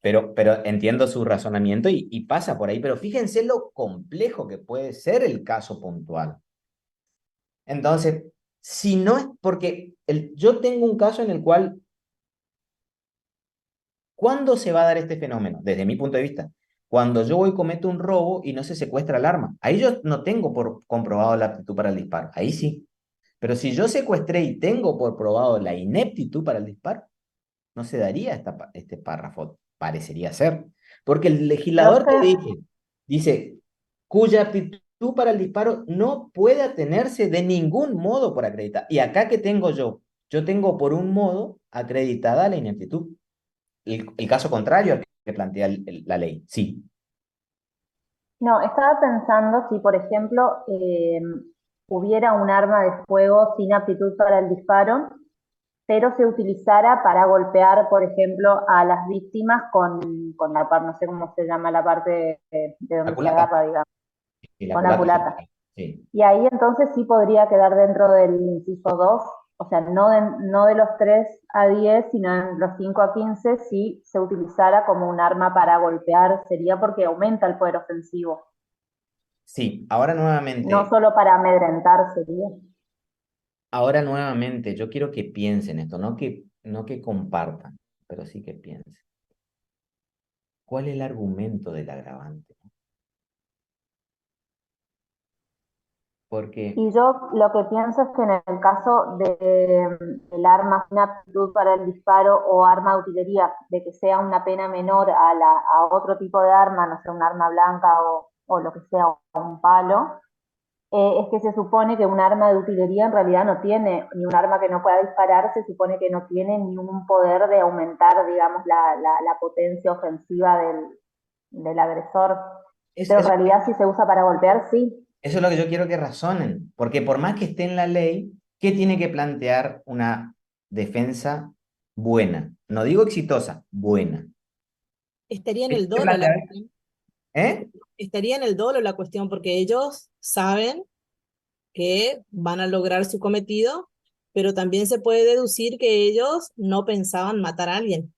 Pero entiendo su razonamiento y pasa por ahí, pero fíjense lo complejo que puede ser el caso puntual. Entonces, si no es porque yo tengo un caso en el cual, ¿cuándo se va a dar este fenómeno? Desde mi punto de vista, cuando yo voy y cometo un robo y no se secuestra el arma. Ahí yo no tengo por comprobado la aptitud para el disparo, ahí sí. Pero si yo secuestré y tengo por probado la ineptitud para el disparo, no se daría este párrafo, parecería ser. Porque el legislador Profe, te dice, cuya aptitud para el disparo no puede atenerse de ningún modo por acreditar. Y acá que tengo yo tengo por un modo acreditada la ineptitud. El caso contrario al que plantea la ley, sí. no, estaba pensando si, por ejemplo, hubiera un arma de fuego sin aptitud para el disparo, pero se utilizara para golpear, por ejemplo, a las víctimas con la parte, no sé cómo se llama la parte de La donde se culata, agarra, digamos, y la con la culata, sí. culata. Sí. Y ahí entonces sí podría quedar dentro del inciso 2, o sea, no de los 3 a 10, sino en los 5 a 15, si se utilizara como un arma para golpear, sería porque aumenta el poder ofensivo, Sí, no solo para amedrentar sería. ahora nuevamente, yo quiero que piensen esto, no que compartan, pero sí que piensen. ¿Cuál es el argumento del agravante? Porque, Y yo lo que pienso es que en el caso del arma sin aptitud para el disparo o arma de utilería, de que sea una pena menor a otro tipo de arma, no sé, un arma blanca o lo que sea, o un palo, es que se supone que un arma de utilería en realidad no tiene, ni un arma que no pueda disparar, se supone que no tiene ni un poder de aumentar, digamos, la potencia ofensiva del agresor. Es, Pero en eso, realidad si se usa para golpear, sí. eso es lo que yo quiero que razonen, porque por más que esté en la ley, ¿qué tiene que plantear una defensa buena? No digo exitosa, buena. Estaría en ¿Qué tiene el que dolo la plantear? cuestión. ¿Eh? Estaría en el dolo la cuestión porque ellos saben que van a lograr su cometido, pero también se puede deducir que ellos no pensaban matar a alguien,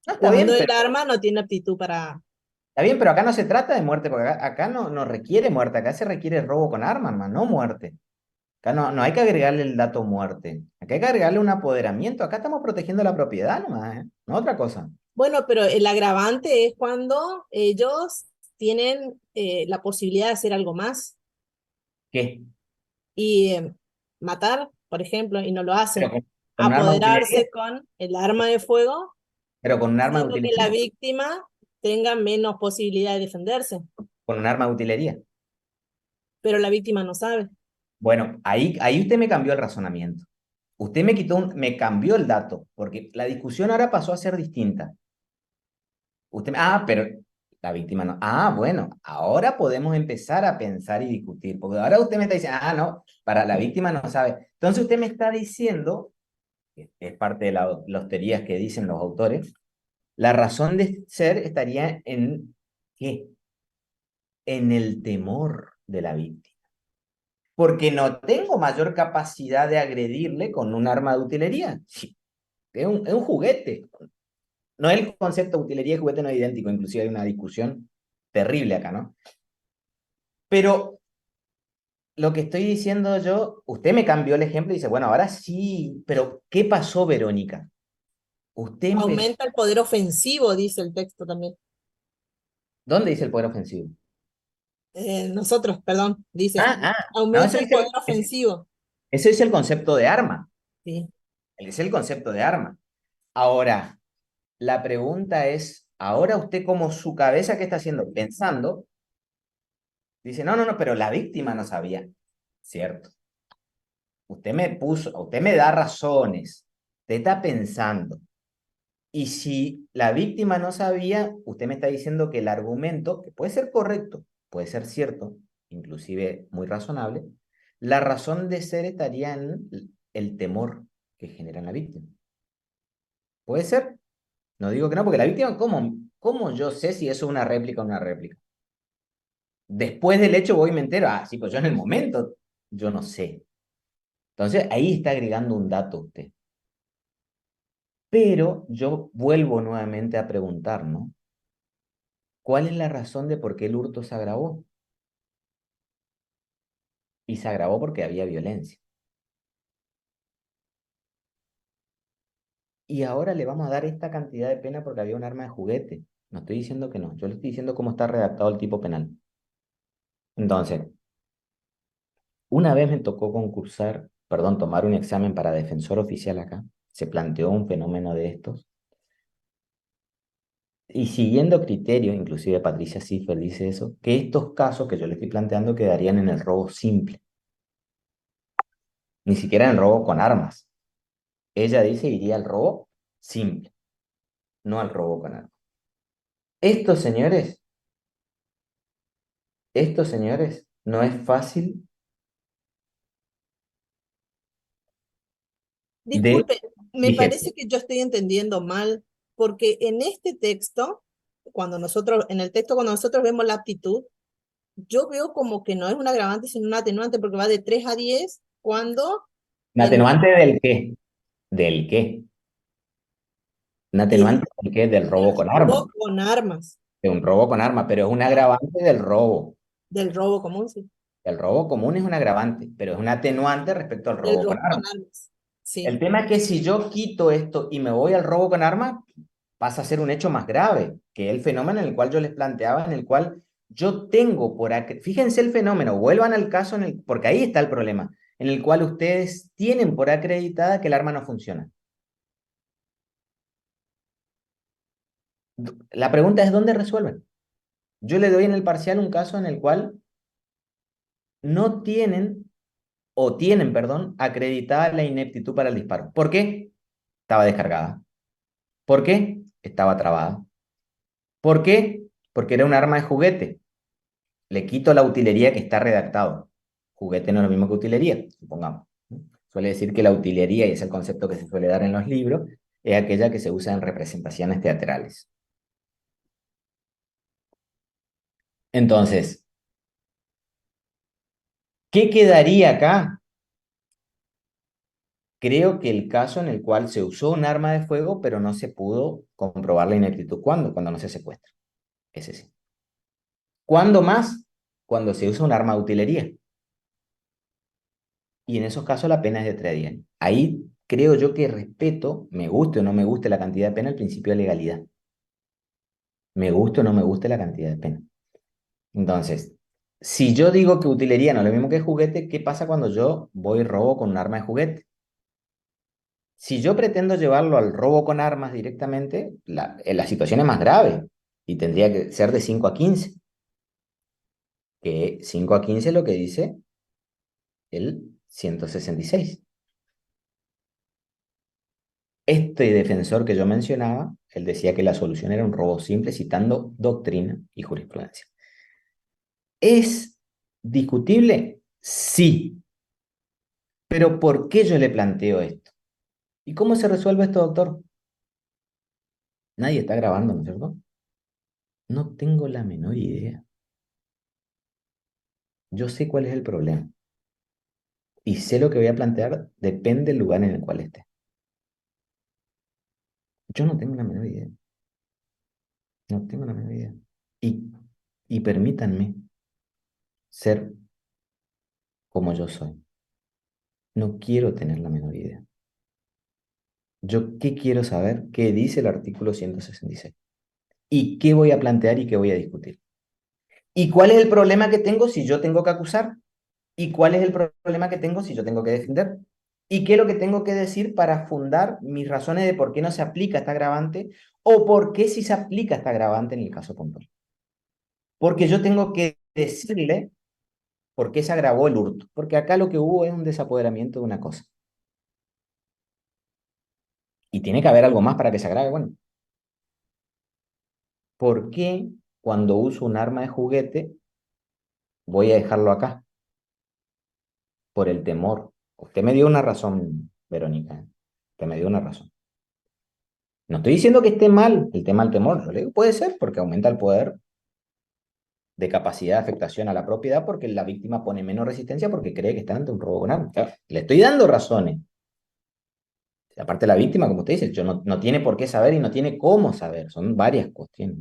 No, cuando el arma no tiene aptitud para... está bien, pero acá no se trata de muerte, porque acá no requiere muerte, acá se requiere robo con arma, hermano, no muerte. Acá no hay que agregarle el dato muerte, acá hay que agregarle un apoderamiento, acá estamos protegiendo la propiedad nomás, ¿eh? No otra cosa. Bueno, pero el agravante es cuando ellos tienen la posibilidad de hacer algo más ¿Qué? y matar, por ejemplo, y no lo Pero hacen. con un arma de utilería, Apoderarse con el arma de fuego, pero con un arma de haciendo que la utilería, víctima tenga menos posibilidad de defenderse, con un arma de utilería. pero la víctima no sabe. Bueno, ahí usted me cambió el razonamiento. Usted me cambió el dato, porque la discusión ahora pasó a ser distinta. Pero la víctima no. Ah, bueno, ahora podemos empezar a pensar y discutir, porque ahora usted me está diciendo, no, para la víctima no sabe. Entonces usted me está diciendo, que es parte de las teorías que dicen los autores, la razón de ser estaría en ¿qué? En el temor de la víctima. Porque no tengo mayor capacidad de agredirle con un arma de utilería. Sí, es un juguete. No, el concepto de utilería y juguete no es idéntico, inclusive hay una discusión terrible acá, ¿no? Pero lo que estoy diciendo yo, usted me cambió el ejemplo y dice, bueno, ahora sí, pero ¿qué pasó, Verónica? Usted empezó, Aumenta el poder ofensivo, dice el texto también. ¿dónde dice el poder ofensivo? Nosotros, perdón, dice, No, aumenta el poder ofensivo. eso es el concepto de arma, Sí. es el concepto de arma. Ahora, la pregunta es, ahora usted como su cabeza, ¿qué está haciendo? Pensando, dice, no, pero la víctima no sabía, ¿cierto? Usted me da razones, usted está pensando. Y si la víctima no sabía, usted me está diciendo que el argumento, que puede ser correcto, puede ser cierto, inclusive muy razonable, la razón de ser estaría en el temor que genera en la víctima. Puede ser, no digo que no, porque la víctima, ¿cómo yo sé si eso es una réplica o una réplica? Después del hecho voy y me entero, sí, pues yo en el momento, yo no sé. Entonces ahí está agregando un dato usted. Pero yo vuelvo nuevamente a preguntar, ¿no? ¿Cuál es la razón de por qué el hurto se agravó? Y se agravó porque había violencia. Y ahora le vamos a dar esta cantidad de pena porque había un arma de juguete. No estoy diciendo que no, yo le estoy diciendo cómo está redactado el tipo penal. Entonces, una vez me tocó tomar un examen para defensor oficial acá. Se planteó un fenómeno de estos. Y siguiendo criterios, inclusive Patricia Siffer dice eso, que estos casos que yo le estoy planteando quedarían en el robo simple, ni siquiera en el robo con armas. Ella dice iría al robo simple, no al robo con armas. Estos señores, no es fácil de Disculpe, me digerir. parece que yo estoy entendiendo mal, porque en este texto, en el texto, cuando nosotros vemos la aptitud, yo veo como que no es un agravante, sino un atenuante, porque va de 3 a 10 cuando ¿Un atenuante del qué? ¿Del qué? ¿Un del, atenuante del qué? Del robo del con arma. robo con armas, De un robo con arma, pero es un agravante del robo. del robo común, sí, El robo común es un agravante, pero es un atenuante respecto al del robo con robo con arma. armas, El sí. tema es que si yo quito esto y me voy al robo con arma, pasa a ser un hecho más grave, que el fenómeno en el cual yo les planteaba, en el cual yo tengo fíjense el fenómeno, vuelvan al caso, porque ahí está el problema, en el cual ustedes tienen por acreditada que el arma no funciona. La pregunta es, ¿dónde resuelven? Yo le doy en el parcial un caso en el cual no tienen, o tienen, perdón, acreditada la ineptitud para el disparo. ¿Por qué? Estaba descargada. ¿Por qué? Estaba trabada. ¿Por qué? Porque era un arma de juguete. Le quito la utilería que está redactado. Juguete no es lo mismo que utilería, supongamos. Suele decir que la utilería, y es el concepto que se suele dar en los libros, es aquella que se usa en representaciones teatrales. Entonces, ¿qué quedaría acá? Creo que el caso en el cual se usó un arma de fuego, pero no se pudo comprobar la ineptitud. ¿Cuándo? Cuando no se secuestra. Ese sí. ¿Cuándo más? Cuando se usa un arma de utilería. Y en esos casos la pena es de 3 a 10 años. Ahí creo yo que respeto, me guste o no me guste la cantidad de pena, el principio de legalidad. Me guste o no me guste la cantidad de pena. Entonces, si yo digo que utilería no es lo mismo que juguete, ¿qué pasa cuando yo voy y robo con un arma de juguete? Si yo pretendo llevarlo al robo con armas directamente, la situación es más grave y tendría que ser de 5 a 15, que 5 a 15 es lo que dice el 166. Este defensor que yo mencionaba, él decía que la solución era un robo simple, citando doctrina y jurisprudencia. ¿Es discutible? Sí. Pero ¿por qué yo le planteo esto? ¿Y cómo se resuelve esto, doctor? Nadie está grabando, ¿no es cierto? No tengo la menor idea. Yo sé cuál es el problema. Y sé lo que voy a plantear, depende del lugar en el cual esté. Yo no tengo la menor idea. No tengo la menor idea. Y, y permítanme ser como yo soy. No quiero tener la menor idea. Yo, ¿qué quiero saber? ¿Qué dice el artículo 166? ¿Y qué voy a plantear y qué voy a discutir? ¿Y cuál es el problema que tengo si yo tengo que acusar? ¿Y cuál es el problema que tengo si yo tengo que defender? ¿Y qué es lo que tengo que decir para fundar mis razones de por qué no se aplica esta agravante o por qué sí se aplica esta agravante en el caso puntual? Porque yo tengo que decirle por qué se agravó el hurto. Porque acá lo que hubo es un desapoderamiento de una cosa. Y tiene que haber algo más para que se agrave. Bueno, ¿por qué cuando uso un arma de juguete voy a dejarlo acá? Por el temor. Usted me dio una razón, Verónica. Usted me dio una razón. No estoy diciendo que esté mal el tema del temor. Yo le digo, puede ser porque aumenta el poder de capacidad de afectación a la propiedad porque la víctima pone menos resistencia porque cree que está ante un robo con arma. Claro, le estoy dando razones. Aparte la víctima, como usted dice, yo no tiene por qué saber y no tiene cómo saber. Son varias cuestiones.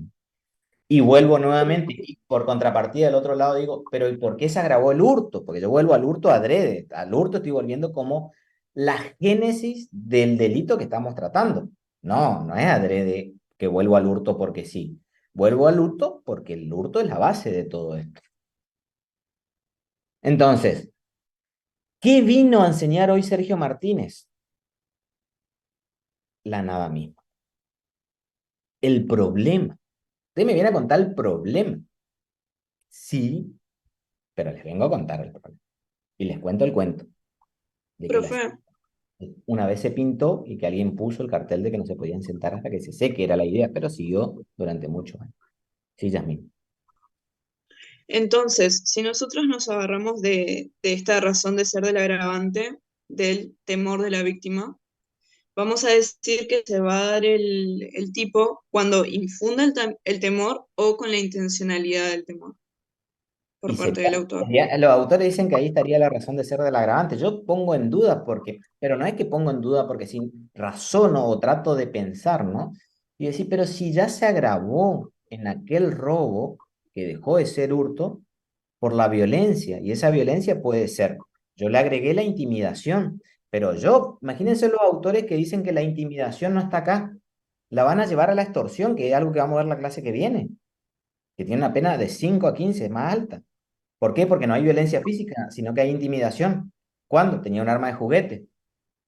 Y vuelvo nuevamente, y por contrapartida del otro lado digo, pero ¿y por qué se agravó el hurto? Porque yo vuelvo al hurto adrede, al hurto estoy volviendo como la génesis del delito que estamos tratando. No, no es adrede que vuelvo al hurto porque sí. Vuelvo al hurto porque el hurto es la base de todo esto. Entonces, ¿qué vino a enseñar hoy Sergio Martínez? La nada misma. El problema. Usted me viene a contar el problema. Sí, pero les vengo a contar el problema. Y les cuento el cuento de que Profe, una vez se pintó y que alguien puso el cartel de que no se podían sentar hasta que se seque, era la idea, pero siguió durante muchos años. Sí, Yasmín. entonces, si nosotros nos agarramos de esta razón de ser del agravante, del temor de la víctima, vamos a decir que se va a dar el tipo cuando infunda el temor o con la intencionalidad del temor por Y parte del autor. los autores dicen que ahí estaría la razón de ser del agravante. Yo pongo en duda porque, pero no es que pongo en duda porque sin razono o trato de pensar, ¿no? Y decir, pero si ya se agravó en aquel robo que dejó de ser hurto por la violencia, y esa violencia puede ser, yo le agregué la intimidación, pero yo, imagínense los autores que dicen que la intimidación no está acá, la van a llevar a la extorsión, que es algo que vamos a ver la clase que viene, que tiene una pena de 5 a 15 más alta. ¿Por qué? Porque no hay violencia física, sino que hay intimidación. ¿Cuándo? Tenía un arma de juguete.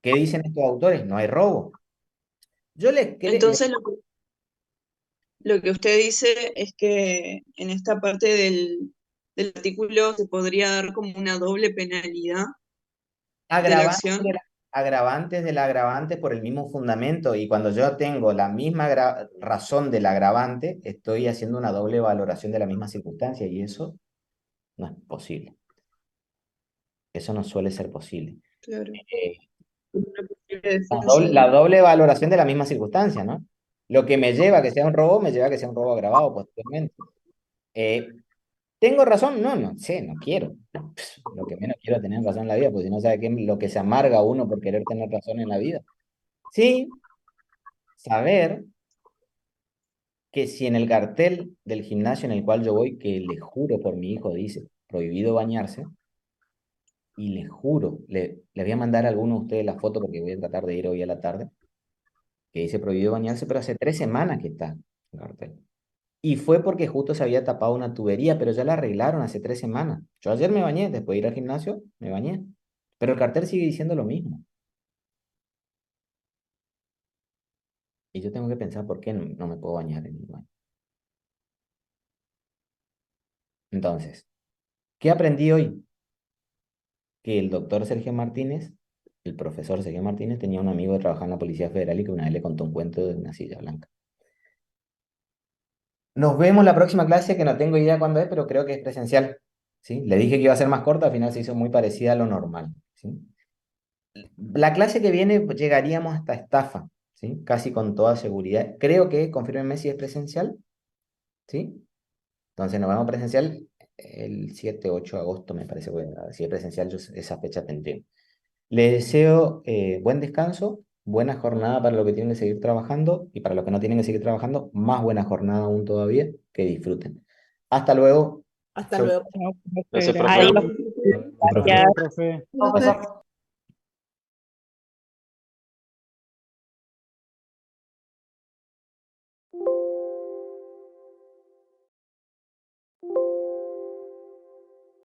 ¿Qué dicen estos autores? No hay robo. Yo les creo, Entonces, Lo que usted dice es que en esta parte del artículo se podría dar como una doble penalidad de la Agravantes acción. de agravantes del agravante por el mismo fundamento, y cuando yo tengo la misma razón del agravante, estoy haciendo una doble valoración de la misma circunstancia, y eso no es posible. Eso no suele ser posible. Claro. Eh, Como una posible la defensa. la doble valoración de la misma circunstancia, ¿no? Lo que me lleva a que sea un robo, me lleva a que sea un robo agravado posteriormente. Eh, ¿Tengo razón? No, no sé, no quiero. Lo que menos quiero es tener razón en la vida, porque si no sabe qué es lo que se amarga uno por querer tener razón en la vida. Sí, saber que si en el cartel del gimnasio en el cual yo voy, que le juro por mi hijo, dice prohibido bañarse, y le juro, le voy a mandar a alguno de ustedes la foto porque voy a tratar de ir hoy a la tarde, que dice prohibido bañarse, pero hace 3 semanas que está el cartel. Y fue porque justo se había tapado una tubería, pero ya la arreglaron hace 3 semanas. Yo ayer me bañé, después de ir al gimnasio, me bañé. Pero el cartel sigue diciendo lo mismo. Y yo tengo que pensar por qué no me puedo bañar en el baño. Entonces, ¿qué aprendí hoy? Que el doctor Sergio Martínez, el profesor Sergio Martínez, tenía un amigo que trabajaba en la Policía Federal y que una vez le contó un cuento de una silla blanca. Nos vemos la próxima clase, que no tengo idea cuándo es, pero creo que es presencial. ¿Sí? Le dije que iba a ser más corta, al final se hizo muy parecida a lo normal. ¿Sí? La clase que viene llegaríamos hasta estafa, ¿sí? Casi con toda seguridad. Creo que, confírmenme si es presencial, ¿sí? Entonces nos vemos presencial el 7-8 de agosto, me parece. Bueno, si es presencial, yo esa fecha tendré. Les deseo buen descanso, buena jornada para los que tienen que seguir trabajando, y para los que no tienen que seguir trabajando, más buena jornada aún todavía, que disfruten. Hasta luego. Hasta Chau. luego. No, profe, Gracias, gracias. profe. Adiós. Profe. Hasta Gracias. luego, profe. Profesor.